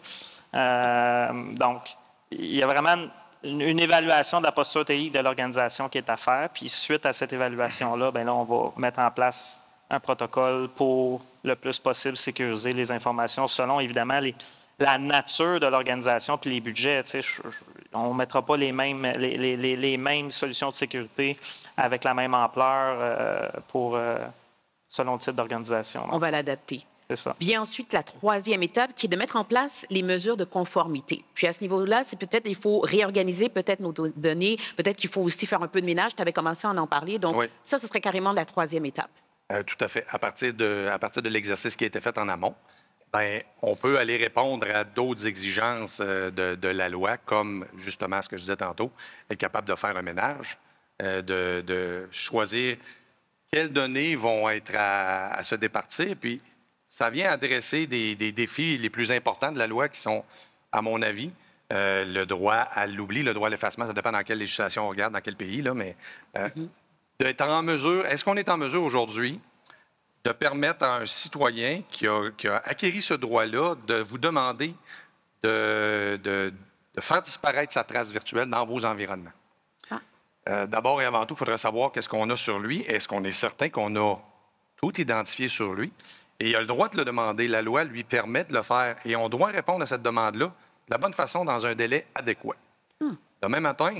[SPEAKER 5] Donc, il y a vraiment une évaluation de la posture TI de l'organisation qui est à faire, puis suite à cette évaluation-là, bien là, on va mettre en place un protocole pour le plus possible sécuriser les informations selon, évidemment, la nature de l'organisation puis les budgets. On ne mettra pas les mêmes solutions de sécurité avec la même ampleur selon le type d'organisation.
[SPEAKER 1] On va l'adapter.
[SPEAKER 5] C'est ça.
[SPEAKER 1] Vient ensuite la troisième étape qui est de mettre en place les mesures de conformité. Puis à ce niveau-là, c'est peut-être il faut réorganiser peut-être nos données, peut-être qu'il faut aussi faire un peu de ménage. Tu avais commencé à en parler. Donc
[SPEAKER 6] Oui.
[SPEAKER 1] ça, ce serait carrément la troisième étape.
[SPEAKER 6] Tout à fait. À partir de l'exercice qui a été fait en amont, ben, on peut aller répondre à d'autres exigences de la loi, comme justement ce que je disais tantôt, être capable de faire un ménage, de choisir quelles données vont être à se départir. Puis, ça vient adresser des défis les plus importants de la loi qui sont, à mon avis, le droit à l'oubli, le droit à l'effacement. Ça dépend dans quelle législation on regarde, dans quel pays, là, mais d'être en mesure, est-ce qu'on est en mesure aujourd'hui de permettre à un citoyen qui a acquis ce droit-là de vous demander de faire disparaître sa trace virtuelle dans vos environnements? D'abord et avant tout, il faudrait savoir qu'est-ce qu'on a sur lui. Est-ce qu'on est certain qu'on a tout identifié sur lui? Et il a le droit de le demander. La loi lui permet de le faire. Et on doit répondre à cette demande-là de la bonne façon dans un délai adéquat. Demain matin,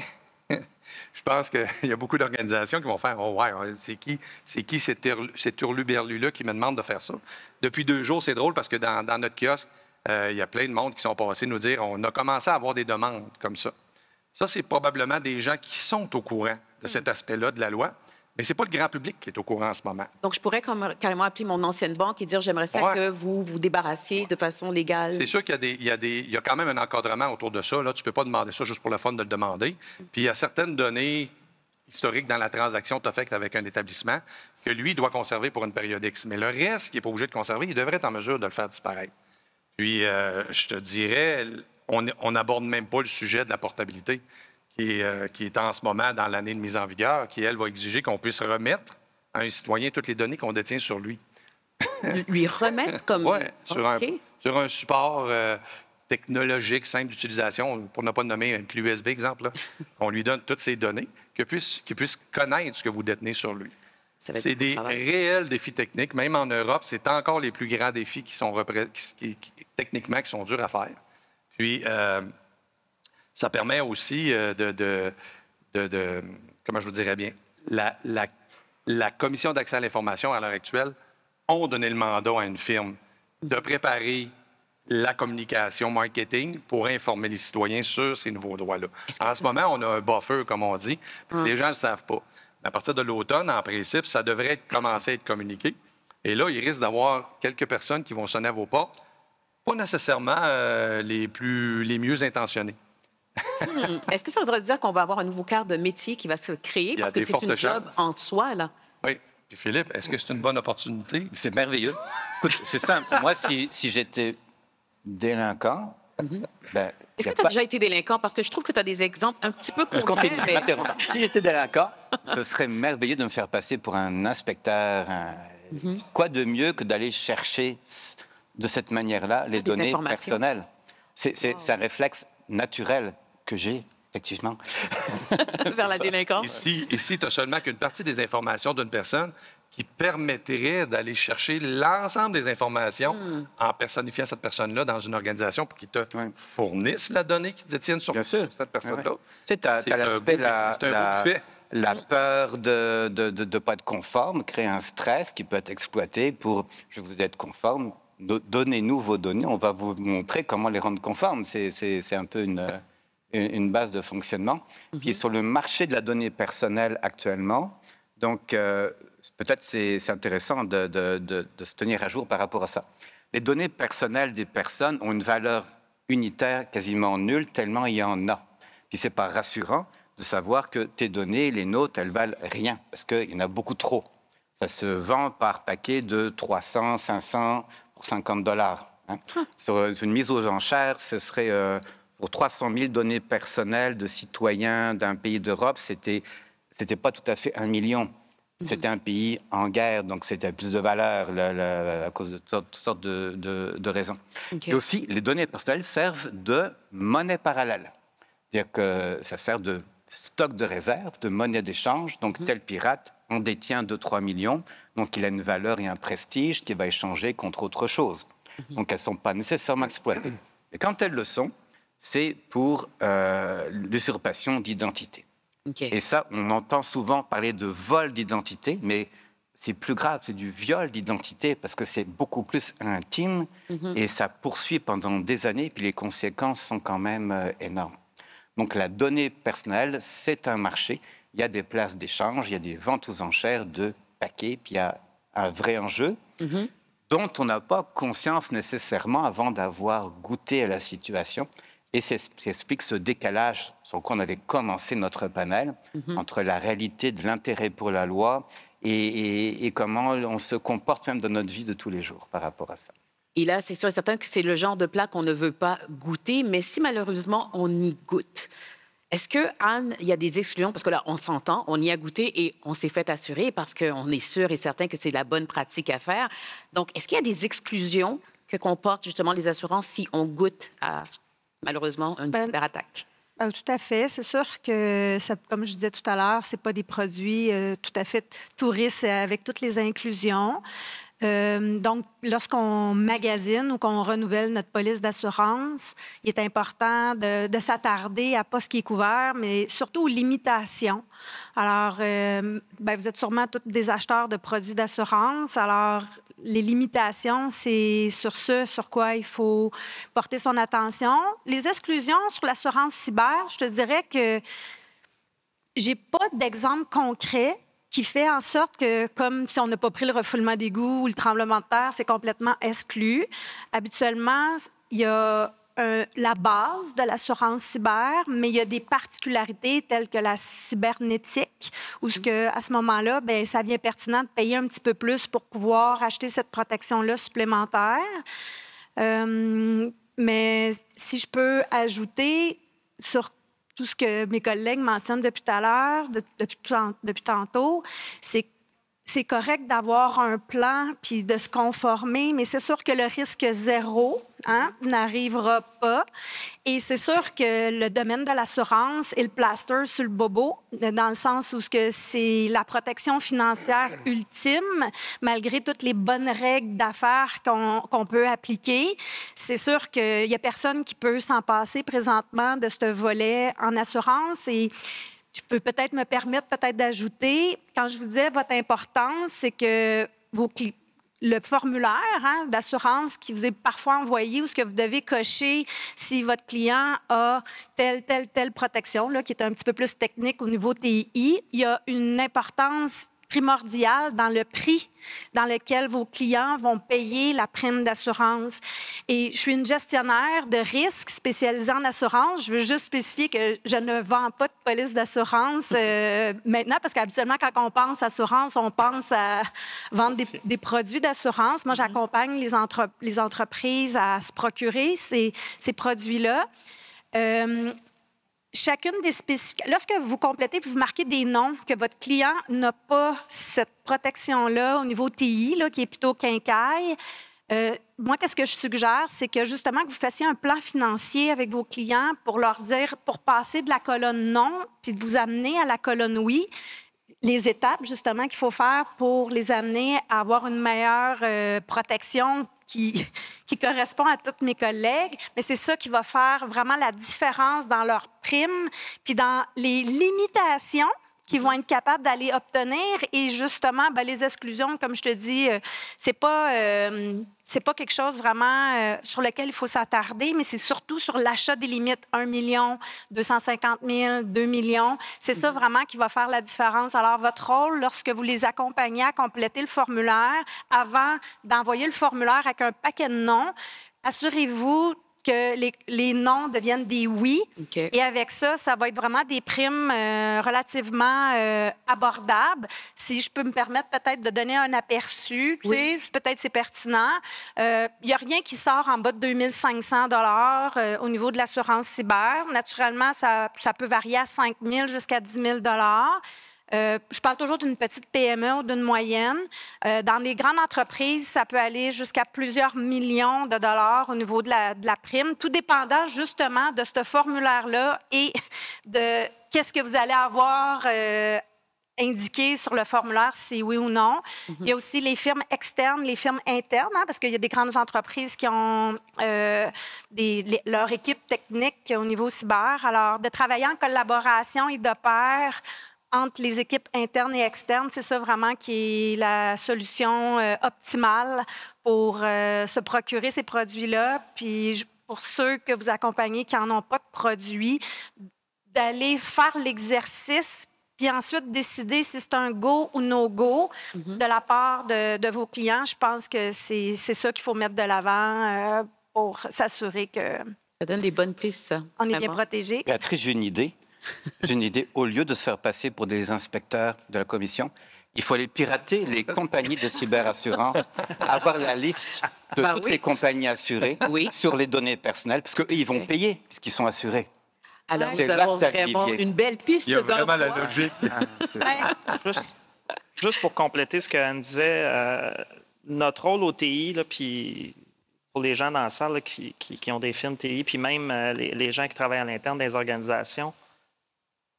[SPEAKER 6] je pense qu'il y a beaucoup d'organisations qui vont faire « Oh, ouais, c'est qui cet hurluberlu-là qui me demande de faire ça? » Depuis 2 jours, c'est drôle parce que dans notre kiosque, il y a plein de monde qui sont passés nous dire « On a commencé à avoir des demandes comme ça. » Ça, c'est probablement des gens qui sont au courant de cet aspect-là de la loi, mais ce n'est pas le grand public qui est au courant en ce moment.
[SPEAKER 1] Donc, je pourrais carrément appeler mon ancienne banque et dire j'aimerais ça que vous vous débarrassiez de façon légale.
[SPEAKER 6] C'est sûr qu'il y a quand même un encadrement autour de ça. Là. Tu ne peux pas demander ça juste pour le fun de le demander. Puis il y a certaines données historiques dans la transaction que tu as faite avec un établissement que lui doit conserver pour une période X. Mais le reste qu'il n'est pas obligé de conserver, il devrait être en mesure de le faire disparaître. Puis, je te dirais, on n'aborde même pas le sujet de la portabilité qui est en ce moment dans l'année de mise en vigueur, qui, elle, va exiger qu'on puisse remettre à un citoyen toutes les données qu'on détient sur lui.
[SPEAKER 1] Lui remettre comme...
[SPEAKER 6] Oui, sur un support technologique, simple d'utilisation, pour ne pas nommer un clé USB, exemple. Là. On lui donne toutes ces données, qu'il puisse connaître ce que vous détenez sur lui. C'est des réels défis techniques. Même en Europe, c'est encore les plus grands défis qui sont techniquement qui sont durs à faire. Puis, ça permet aussi comment je vous dirais bien, la Commission d'accès à l'information, à l'heure actuelle, ont donné le mandat à une firme de préparer la communication marketing pour informer les citoyens sur ces nouveaux droits-là. En ce moment, on a un buffer, comme on dit, puis les gens ne le savent pas. À partir de l'automne, en principe, ça devrait commencer à être communiqué. Et là, il risque d'avoir quelques personnes qui vont sonner à vos portes, pas nécessairement les mieux intentionnés.
[SPEAKER 1] Est-ce que ça voudrait dire qu'on va avoir un nouveau quart de métier qui va se créer parce que c'est une job en soi, là?
[SPEAKER 6] Oui. Puis Philippe, est-ce que c'est une bonne opportunité?
[SPEAKER 7] C'est merveilleux. Écoute, c'est simple. Moi, si j'étais délinquant, ben,
[SPEAKER 1] est-ce que tu as déjà été délinquant? Parce que je trouve que tu as des exemples un petit peu concrets.
[SPEAKER 7] Si j'étais délinquant, ce serait merveilleux de me faire passer pour un inspecteur. Quoi de mieux que d'aller chercher de cette manière-là les données personnelles? C'est un réflexe naturel que j'ai, effectivement.
[SPEAKER 1] Vers la délinquance.
[SPEAKER 6] Ici, tu as seulement qu'une partie des informations d'une personne qui permettrait d'aller chercher l'ensemble des informations en personnifiant cette personne-là dans une organisation pour qu'ils te fournissent la donnée qu'ils détiennent sur cette personne-là.
[SPEAKER 7] Tu sais, tu as l'aspect, la peur de ne pas être conforme, créer un stress qui peut être exploité pour « je vous être conforme, donnez-nous vos données, on va vous montrer comment les rendre conformes ». C'est un peu une base de fonctionnement. Puis sur le marché de la donnée personnelle actuellement, donc peut-être c'est intéressant de se tenir à jour par rapport à ça. Les données personnelles des personnes ont une valeur unitaire quasiment nulle, tellement il y en a. Puis c'est pas rassurant de savoir que tes données, les nôtres, elles valent rien, parce qu'il y en a beaucoup trop. Ça se vend par paquet de 300, 500 pour $50. Hein. Sur une mise aux enchères, ce serait pour 300 000 données personnelles de citoyens d'un pays d'Europe, c'était pas tout à fait 1 million. C'était un pays en guerre, donc c'était plus de valeur à cause de toutes sortes de raisons. Et aussi, les données personnelles servent de monnaie parallèle. C'est-à-dire que ça sert de stock de réserve, de monnaie d'échange. Donc, tel pirate en détient 2-3 millions. Donc, il a une valeur et un prestige qui va échanger contre autre chose. Donc, elles ne sont pas nécessairement exploitées. Et quand elles le sont, c'est pour l'usurpation d'identité. Et ça, on entend souvent parler de vol d'identité, mais c'est plus grave, c'est du viol d'identité parce que c'est beaucoup plus intime et ça poursuit pendant des années, puis les conséquences sont quand même énormes. Donc la donnée personnelle, c'est un marché. Il y a des places d'échange, il y a des ventes aux enchères de paquets, puis il y a un vrai enjeu dont on n'a pas conscience nécessairement avant d'avoir goûté à la situation. Et c'est ce qui explique ce décalage sur quoi on avait commencé notre panel entre la réalité de l'intérêt pour la loi et comment on se comporte même dans notre vie de tous les jours par rapport à ça.
[SPEAKER 1] Et là, c'est sûr et certain que c'est le genre de plat qu'on ne veut pas goûter, mais si malheureusement on y goûte, est-ce que, Anne, il y a des exclusions? Parce que là, on s'entend, on y a goûté et on s'est fait assurer parce qu'on est sûr et certain que c'est la bonne pratique à faire. Donc, est-ce qu'il y a des exclusions que comportent justement les assurances si on goûte à, malheureusement, une cyberattaque?
[SPEAKER 3] Tout à fait. C'est sûr que, comme je disais tout à l'heure, ce n'est pas des produits tout à fait touristes avec toutes les inclusions. Donc, lorsqu'on magasine ou qu'on renouvelle notre police d'assurance, il est important de s'attarder à pas ce qui est couvert, mais surtout aux limitations. Alors, vous êtes sûrement tous des acheteurs de produits d'assurance. Alors, les limitations, c'est sur quoi il faut porter son attention. Les exclusions sur l'assurance cyber, je te dirais que j'ai pas d'exemple concret qui fait en sorte que, comme si on n'a pas pris le refoulement d'égout ou le tremblement de terre, c'est complètement exclu. Habituellement, il y a la base de l'assurance cyber, mais il y a des particularités telles que la cybernétique, où à ce moment-là, ça devient pertinent de payer un petit peu plus pour pouvoir acheter cette protection-là supplémentaire. Mais si je peux ajouter sur tout ce que mes collègues mentionnent depuis tout à l'heure, depuis tantôt, c'est correct d'avoir un plan puis de se conformer, mais c'est sûr que le risque zéro n'arrivera pas. Et c'est sûr que le domaine de l'assurance est le plaster sur le bobo, dans le sens où c'est la protection financière ultime, malgré toutes les bonnes règles d'affaires qu'on peut appliquer. C'est sûr qu'il n'y a personne qui peut s'en passer présentement de ce volet en assurance. Et je peux peut-être me permettre d'ajouter, quand je vous disais votre importance, c'est que le formulaire d'assurance qui vous est parfois envoyé ou ce que vous devez cocher si votre client a telle protection, là, qui est un petit peu plus technique au niveau TI, il y a une importance primordiale dans le prix dans lequel vos clients vont payer la prime d'assurance. Et je suis une gestionnaire de risques spécialisée en assurance. Je veux juste spécifier que je ne vends pas de police d'assurance maintenant, parce qu'habituellement, quand on pense assurance, on pense à vendre des produits d'assurance. Moi, j'accompagne les entreprises à se procurer ces produits-là. Chacune des spécifications, lorsque vous complétez puis vous marquez des noms que votre client n'a pas cette protection-là au niveau TI, là, qui est plutôt quincaille, moi, qu'est-ce que je suggère, c'est que justement que vous fassiez un plan financier avec vos clients pour leur dire, pour passer de la colonne non puis de vous amener à la colonne oui, les étapes justement qu'il faut faire pour les amener à avoir une meilleure protection qui correspond à tous mes collègues, mais c'est ça qui va faire vraiment la différence dans leurs primes, puis dans les limitations qu'ils vont être capables d'aller obtenir. Et justement, les exclusions, comme je te dis, c'est pas quelque chose vraiment sur lequel il faut s'attarder, mais c'est surtout sur l'achat des limites 1 million, 250 000, 2 millions. C'est ça vraiment qui va faire la différence. Alors, votre rôle, lorsque vous les accompagnez à compléter le formulaire, avant d'envoyer le formulaire avec un paquet de noms, assurez-vous que les noms deviennent des oui. Okay. Et avec ça, ça va être vraiment des primes relativement abordables. Si je peux me permettre peut-être de donner un aperçu, oui. Peut-être c'est pertinent. Il n'y a rien qui sort en bas de 2 500 $ au niveau de l'assurance cyber. Naturellement, ça peut varier à 5 000 jusqu'à 10 000 $. Je parle toujours d'une petite PME ou d'une moyenne. Dans les grandes entreprises, ça peut aller jusqu'à plusieurs millions de dollars au niveau de la prime, tout dépendant justement de ce formulaire-là et de qu'est-ce que vous allez avoir indiqué sur le formulaire, si oui ou non. Il y a aussi les firmes externes, les firmes internes, parce qu'il y a des grandes entreprises qui ont leur équipe technique au niveau cyber. Alors, de travailler en collaboration et de pair entre les équipes internes et externes, c'est ça vraiment qui est la solution optimale pour se procurer ces produits-là. Puis pour ceux que vous accompagnez qui n'en ont pas de produits, d'aller faire l'exercice puis ensuite décider si c'est un go ou no-go de la part de vos clients. Je pense que c'est ça qu'il faut mettre de l'avant pour s'assurer que...
[SPEAKER 1] Ça donne des bonnes pistes, ça.
[SPEAKER 3] On est bien protégé.
[SPEAKER 7] Béatrice, j'ai une idée. J'ai une idée. Au lieu de se faire passer pour des inspecteurs de la commission, il faut aller pirater les compagnies de cyberassurance, avoir la liste de toutes les compagnies assurées sur les données personnelles, parce qu'eux, ils vont payer puisqu'ils sont assurés.
[SPEAKER 1] Alors, nous avons vraiment une belle piste.
[SPEAKER 6] Il y a vraiment la logique.
[SPEAKER 5] Juste pour compléter ce qu'Anne disait, notre rôle au TI, là, puis pour les gens dans la salle là, qui ont des firmes TI, puis même les gens qui travaillent à l'interne des organisations,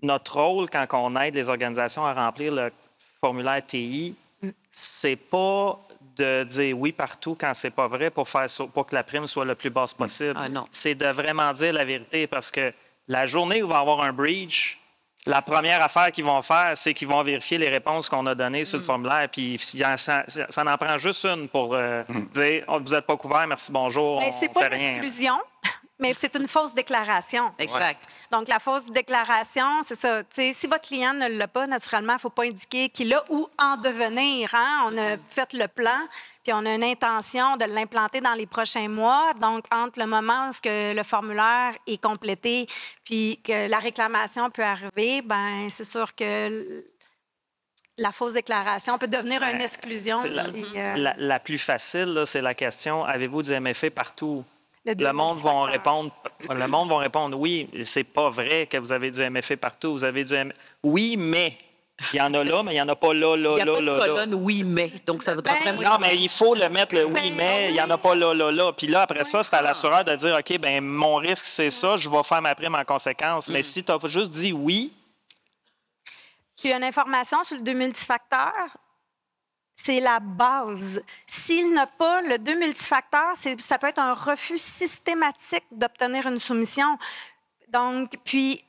[SPEAKER 5] notre rôle quand on aide les organisations à remplir le formulaire TI, c'est pas de dire oui partout quand c'est pas vrai pour que la prime soit le plus basse possible. C'est de vraiment dire la vérité parce que la journée où il va y avoir un breach, la première affaire qu'ils vont faire, c'est qu'ils vont vérifier les réponses qu'on a données sur le formulaire. Puis ça en prend juste une pour dire oh, vous n'êtes pas couvert, merci, bonjour.
[SPEAKER 3] Mais c'est pas une exclusion, mais c'est une fausse déclaration.
[SPEAKER 1] Exact.
[SPEAKER 3] Donc, la fausse déclaration, c'est ça. T'sais, si votre client ne l'a pas, naturellement, il ne faut pas indiquer qu'il l'a ou en devenir. Hein? On a fait le plan, puis on a une intention de l'implanter dans les prochains mois. Donc, entre le moment où le formulaire est complété puis que la réclamation peut arriver, ben c'est sûr que la fausse déclaration peut devenir une exclusion.
[SPEAKER 5] La plus facile, c'est la question, avez-vous du MFA partout? Le monde va répondre oui, c'est pas vrai que vous avez du MFA partout. Vous avez du oui, mais il y en a là, mais il n'y en a pas là, là, là, là.
[SPEAKER 1] Il n'y a pas de colonne oui, mais. Donc, ça voudrait vraiment...
[SPEAKER 5] Non, mais il faut le mettre le oui, mais il n'y en a pas là, là, là. Puis là, après ça, c'est à l'assureur de dire OK, bien, mon risque, c'est ça, je vais faire ma prime en conséquence. Mais si tu as juste dit oui.
[SPEAKER 3] Puis une information sur le 2 multifacteurs. C'est la base. S'il n'a pas le 2 multifacteurs, ça peut être un refus systématique d'obtenir une soumission. Donc, puis,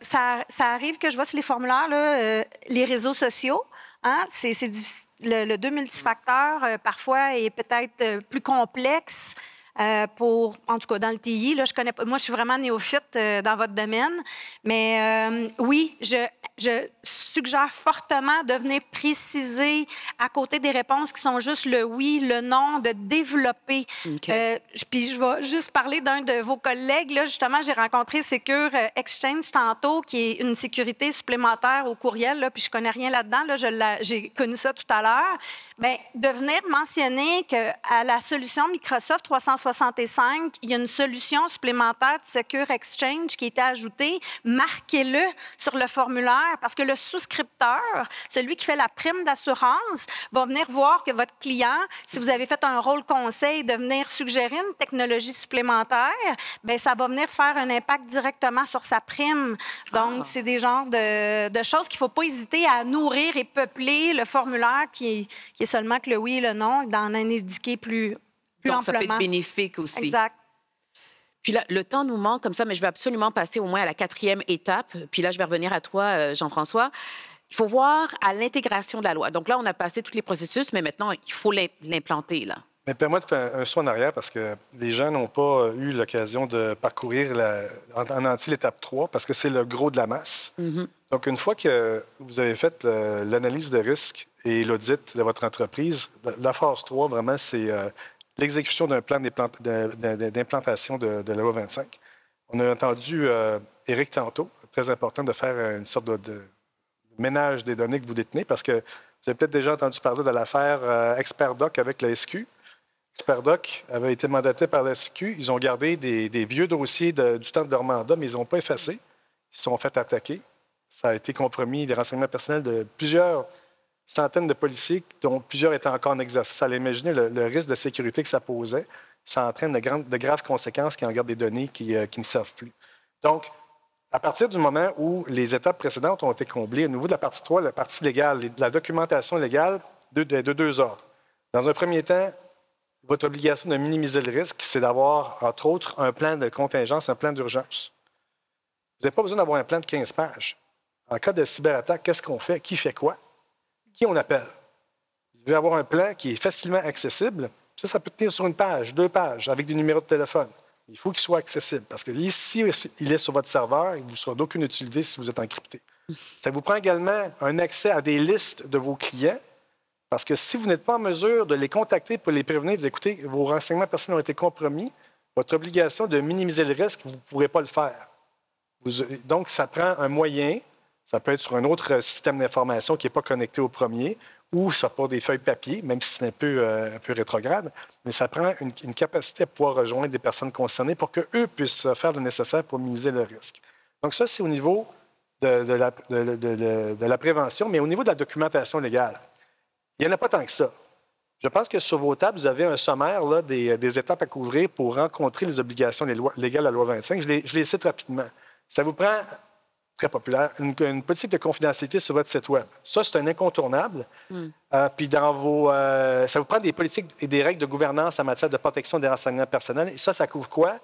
[SPEAKER 3] ça arrive que je vois sur les formulaires, là, les réseaux sociaux. Hein, le 2 multifacteurs, parfois, est peut-être plus complexe. En tout cas, dans le TI, là, je connais pas. Moi, je suis vraiment néophyte dans votre domaine. Mais oui, je suggère fortement de venir préciser à côté des réponses qui sont juste le oui, le non, de développer. Puis je vais juste parler d'un de vos collègues. Là, justement, j'ai rencontré Secure Exchange tantôt, qui est une sécurité supplémentaire au courriel. Là, puis je connais rien là-dedans. Là, j'ai connu ça tout à l'heure. Bien, de venir mentionner qu'à la solution Microsoft 365, il y a une solution supplémentaire de Secure Exchange qui a été ajoutée. Marquez-le sur le formulaire parce que le souscripteur, celui qui fait la prime d'assurance, va venir voir que votre client, si vous avez fait un rôle conseil de venir suggérer une technologie supplémentaire, bien, ça va venir faire un impact directement sur sa prime. Donc, c'est des genres de choses qu'il ne faut pas hésiter à nourrir et peupler le formulaire qui est seulement que le oui et le non, d'en indiquer plus
[SPEAKER 1] donc,
[SPEAKER 3] amplement.
[SPEAKER 1] Ça peut être bénéfique aussi.
[SPEAKER 3] Exact.
[SPEAKER 1] Puis là, le temps nous manque comme ça, mais je vais absolument passer au moins à la 4e étape. Puis là, je vais revenir à toi, Jean-François. Il faut voir à l'intégration de la loi. Donc là, on a passé tous les processus, mais maintenant, il faut l'implanter, là.
[SPEAKER 2] Mais permets de faire un saut en arrière parce que les gens n'ont pas eu l'occasion de parcourir en entier l'étape 3 parce que c'est le gros de la masse. Donc, une fois que vous avez fait l'analyse de risque et l'audit de votre entreprise, la phase 3, vraiment, c'est l'exécution d'un plan d'implantation de la loi 25. On a entendu Éric tantôt, très important de faire une sorte de ménage des données que vous détenez parce que vous avez peut-être déjà entendu parler de l'affaire ExpertDoc avec la SQ. ExpertDoc avait été mandaté par la SQ. Ils ont gardé des vieux dossiers du temps de leur mandat, mais ils n'ont pas effacé. Ils se sont fait attaquer. Ça a été compromis, les renseignements personnels de plusieurs centaines de policiers, dont plusieurs étaient encore en exercice. Allez imaginer le risque de sécurité que ça posait. Ça entraîne de graves conséquences qui en gardent des données qui ne servent plus. Donc, à partir du moment où les étapes précédentes ont été comblées, au niveau de la partie 3, la partie légale, la documentation légale, de deux ordres. Dans un premier temps, votre obligation de minimiser le risque, c'est d'avoir, entre autres, un plan de contingence, un plan d'urgence. Vous n'avez pas besoin d'avoir un plan de 15 pages. En cas de cyberattaque, qu'est-ce qu'on fait? Qui fait quoi? Qui on appelle? Vous devez avoir un plan qui est facilement accessible. Ça peut tenir sur une page, 2 pages, avec des numéros de téléphone. Il faut qu'il soit accessible parce que si il est sur votre serveur, il ne vous sera d'aucune utilité si vous êtes encrypté. Ça vous prend également un accès à des listes de vos clients parce que si vous n'êtes pas en mesure de les contacter pour les prévenir, de dire, écoutez, vos renseignements personnels ont été compromis, votre obligation de minimiser le risque, vous ne pourrez pas le faire. Donc, ça prend un moyen, ça peut être sur un autre système d'information qui n'est pas connecté au premier, ou ça peut des feuilles papier, même si c'est un peu rétrograde, mais ça prend une capacité à pouvoir rejoindre des personnes concernées pour qu'eux puissent faire le nécessaire pour minimiser le risque. Donc ça, c'est au niveau de la prévention, mais au niveau de la documentation légale, il n'y en a pas tant que ça. Je pense que sur vos tables, vous avez un sommaire là, des étapes à couvrir pour rencontrer les obligations légales de la loi 25. Je les cite rapidement. Ça vous prend, très populaire, une politique de confidentialité sur votre site Web. Ça, c'est un incontournable. Puis ça vous prend des politiques et des règles de gouvernance en matière de protection des renseignements personnels. Et ça couvre quoi?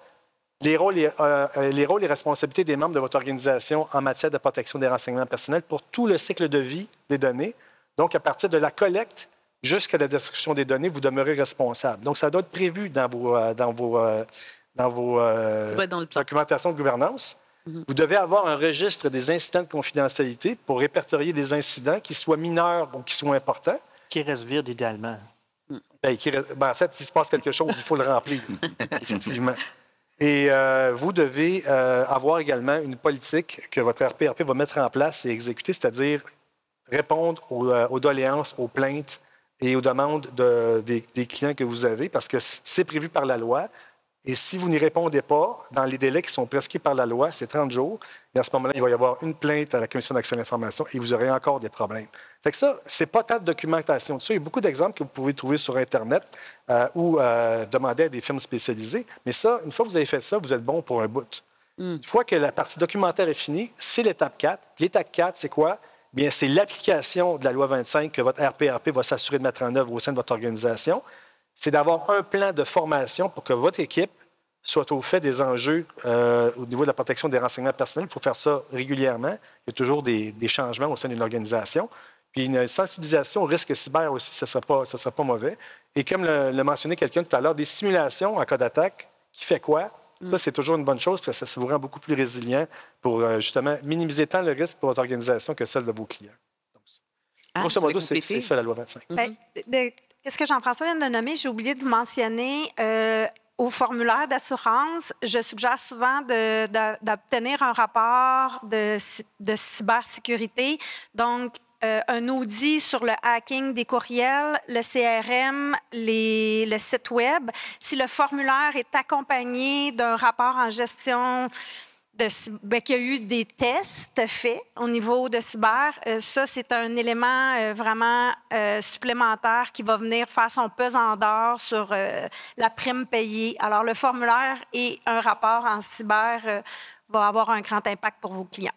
[SPEAKER 2] Les rôles et responsabilités des membres de votre organisation en matière de protection des renseignements personnels pour tout le cycle de vie des données. Donc, à partir de la collecte jusqu'à la destruction des données, vous demeurez responsable. Donc, ça doit être prévu dans vos documentations de gouvernance. Vous devez avoir un registre des incidents de confidentialité pour répertorier des incidents qui soient mineurs ou qui soient importants.
[SPEAKER 5] Qui reste vide idéalement.
[SPEAKER 2] En fait, s'il se passe quelque chose, il faut le remplir, effectivement. Et vous devez avoir également une politique que votre RPRP va mettre en place et exécuter, c'est-à-dire répondre aux doléances, aux plaintes et aux demandes des clients que vous avez, parce que c'est prévu par la loi. Et si vous n'y répondez pas, dans les délais qui sont prescrits par la loi, c'est 30 jours, et à ce moment-là, il va y avoir une plainte à la Commission d'accès à l'information et vous aurez encore des problèmes. Fait que ça, c'est pas tant de documentation de ça. Il y a beaucoup d'exemples que vous pouvez trouver sur Internet ou demander à des firmes spécialisées. Mais ça, une fois que vous avez fait ça, vous êtes bon pour un bout. Une fois que la partie documentaire est finie, c'est l'étape 4. L'étape 4, c'est quoi? Bien, c'est l'application de la loi 25 que votre RPRP va s'assurer de mettre en œuvre au sein de votre organisation. C'est d'avoir un plan de formation pour que votre équipe soit au fait des enjeux au niveau de la protection des renseignements personnels. Il faut faire ça régulièrement. Il y a toujours des changements au sein d'une organisation. Puis une sensibilisation au risque cyber aussi, ce ne sera pas mauvais. Et comme l'a mentionné quelqu'un tout à l'heure, des simulations en cas d'attaque, qui fait quoi? Ça, c'est toujours une bonne chose, parce que ça vous rend beaucoup plus résilient pour justement minimiser tant le risque pour votre organisation que celle de vos clients. Grosso modo, c'est ça la loi 25.
[SPEAKER 3] Qu'est-ce que Jean-François vient de nommer? J'ai oublié de vous mentionner. Au formulaire d'assurance, je suggère souvent d'obtenir un rapport de cybersécurité. Donc, un audit sur le hacking des courriels, le CRM, le site Web. Si le formulaire est accompagné d'un rapport en gestion qu'il y a eu des tests faits au niveau de cyber, ça, c'est un élément vraiment supplémentaire qui va venir faire son pesant d'or sur la prime payée. Alors, le formulaire et un rapport en cyber va avoir un grand impact pour vos clients.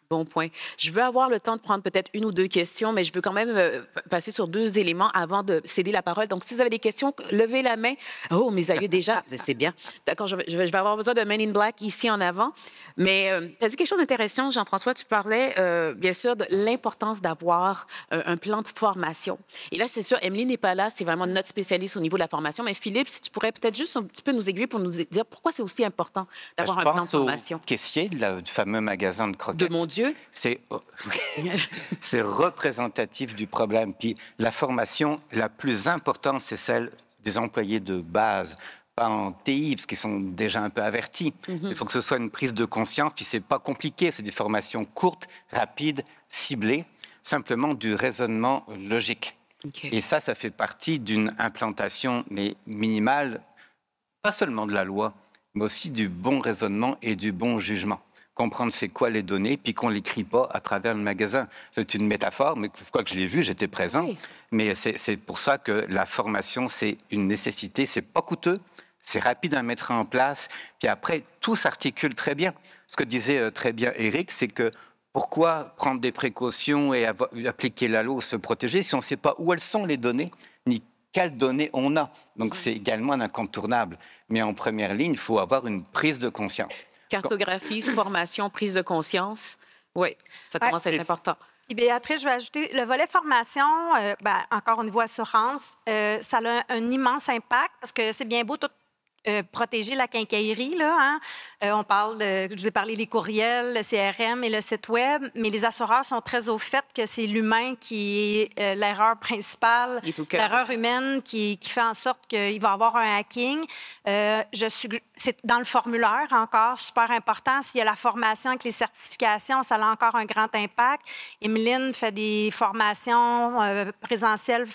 [SPEAKER 1] Bon point. Je veux avoir le temps de prendre peut-être une ou deux questions, mais je veux quand même passer sur 2 éléments avant de céder la parole. Donc, si vous avez des questions, levez la main. Oh, mes aïeux déjà, c'est bien. D'accord, je vais avoir besoin de Men in Black ici en avant. Mais tu as dit quelque chose d'intéressant, Jean-François. Tu parlais, bien sûr, de l'importance d'avoir un plan de formation. Et là, c'est sûr, Emeline n'est pas là. C'est vraiment notre spécialiste au niveau de la formation. Mais Philippe, si tu pourrais peut-être juste un petit peu nous aiguiller pour nous dire pourquoi c'est aussi important d'avoir un plan de formation.
[SPEAKER 7] Je pense au caissier du fameux magasin de croquettes.
[SPEAKER 1] De mon Dieu.
[SPEAKER 7] C'est représentatif du problème. Puis la formation la plus importante, c'est celle des employés de base, pas en TI, parce qu'ils sont déjà un peu avertis. Il faut que ce soit une prise de conscience, puis c'est pas compliqué, c'est des formations courtes, rapides, ciblées, simplement du raisonnement logique. Okay. Et ça fait partie d'une implantation mais minimale, pas seulement de la loi, mais aussi du bon raisonnement et du bon jugement. Comprendre c'est quoi les données, puis qu'on ne l'écrit pas à travers le magasin. C'est une métaphore, mais quoi que je l'ai vu, j'étais présent. Oui. Mais c'est pour ça que la formation, c'est une nécessité. C'est pas coûteux, c'est rapide à mettre en place. Puis après, tout s'articule très bien. Ce que disait très bien Éric, c'est que pourquoi prendre des précautions et appliquer la loi, se protéger, si on ne sait pas où elles sont les données, ni quelles données on a. Donc c'est également un incontournable. Mais en première ligne, il faut avoir une prise de conscience.
[SPEAKER 1] Cartographie, formation, prise de conscience. Oui, ça commence à être important.
[SPEAKER 3] Puis Béatrice, je vais ajouter, le volet formation, encore au niveau assurance, ça a un immense impact parce que c'est bien beau tout protéger la quincaillerie, là, hein? On parle je vous ai parlé des courriels, le CRM et le site Web, mais les assureurs sont très au fait que c'est l'humain qui est l'erreur principale, l'erreur humaine qui fait en sorte qu'il va y avoir un hacking. C'est dans le formulaire encore, super important. S'il y a la formation avec les certifications, ça a encore un grand impact. Emeline fait des formations présentielles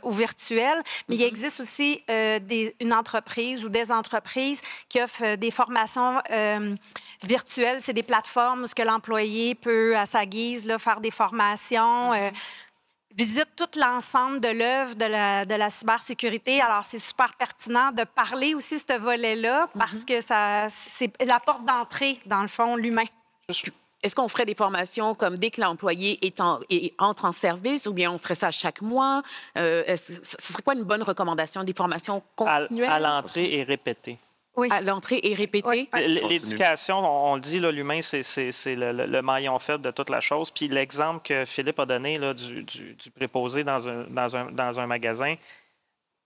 [SPEAKER 3] ou virtuelles, mais il existe aussi une entreprise ou des entreprises qui offrent des formations virtuelles. C'est des plateformes où ce que l'employé peut, à sa guise, là, faire des formations. Visite tout l'ensemble de l'œuvre de la cybersécurité. Alors, c'est super pertinent de parler aussi de ce volet-là parce que c'est la porte d'entrée, dans le fond, l'humain.
[SPEAKER 1] Est-ce qu'on ferait des formations comme dès que l'employé entre en service ou bien on ferait ça chaque mois? Ce serait quoi une bonne recommandation? Des formations continuelles?
[SPEAKER 5] À l'entrée et répétées.
[SPEAKER 1] Oui. À l'entrée et répétée?
[SPEAKER 5] Oui. L'éducation, on le dit, l'humain, c'est le maillon faible de toute la chose. Puis l'exemple que Philippe a donné là, du préposé dans un magasin,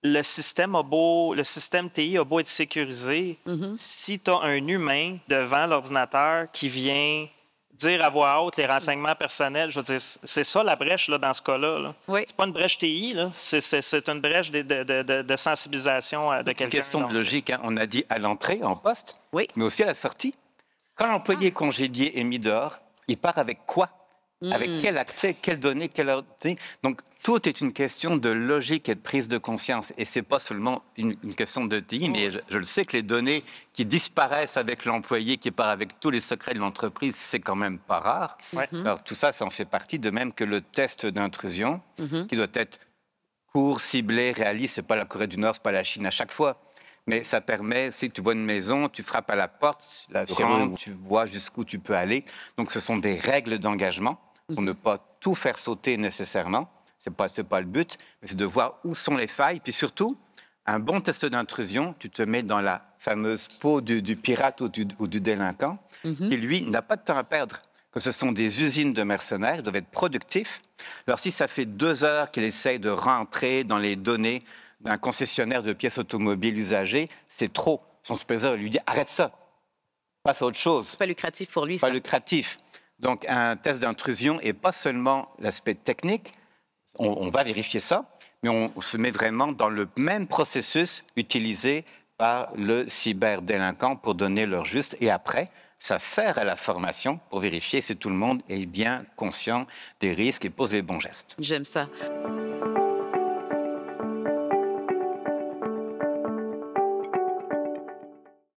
[SPEAKER 5] le système TI a beau être sécurisé, si tu as un humain devant l'ordinateur qui vient dire à voix haute les renseignements personnels, je veux dire, c'est ça la brèche là, dans ce cas-là. Là. Oui. C'est pas une brèche TI, là. C'est une brèche de sensibilisation de quelqu'un.
[SPEAKER 7] C'est une question de logique. Hein. On a dit à l'entrée, en poste, mais aussi à la sortie. Quand l'employé est congédié et mis dehors, il part avec quoi? Avec quel accès, quelles données, Donc, tout est une question de logique et de prise de conscience. Et ce n'est pas seulement une question de TI, mais je le sais que les données qui disparaissent avec l'employé, qui part avec tous les secrets de l'entreprise, c'est quand même pas rare. Alors, tout ça, ça en fait partie, de même que le test d'intrusion, qui doit être court, ciblé, réaliste. Ce n'est pas la Corée du Nord, ce n'est pas la Chine à chaque fois. Mais ça permet, si tu vois une maison, tu frappes à la porte, tu vois jusqu'où tu peux aller. Donc, ce sont des règles d'engagement pour ne pas tout faire sauter nécessairement. Ce n'est pas le but, mais c'est de voir où sont les failles. Puis surtout, un bon test d'intrusion, tu te mets dans la fameuse peau du pirate ou du délinquant, qui, lui, n'a pas de temps à perdre. Que ce sont des usines de mercenaires, ils doivent être productifs. Alors, si ça fait 2 heures qu'il essaye de rentrer dans les données d'un concessionnaire de pièces automobiles usagées, c'est trop. Son superviseur lui dit « Arrête ça, passe à autre chose ».
[SPEAKER 1] C'est pas lucratif pour lui, ça.
[SPEAKER 7] Pas lucratif. Donc, un test d'intrusion n'est pas seulement l'aspect technique, on va vérifier ça, mais on se met vraiment dans le même processus utilisé par le cyberdélinquant pour donner leur juste. Et après, ça sert à la formation pour vérifier si tout le monde est bien conscient des risques et pose les bons gestes.
[SPEAKER 1] J'aime ça.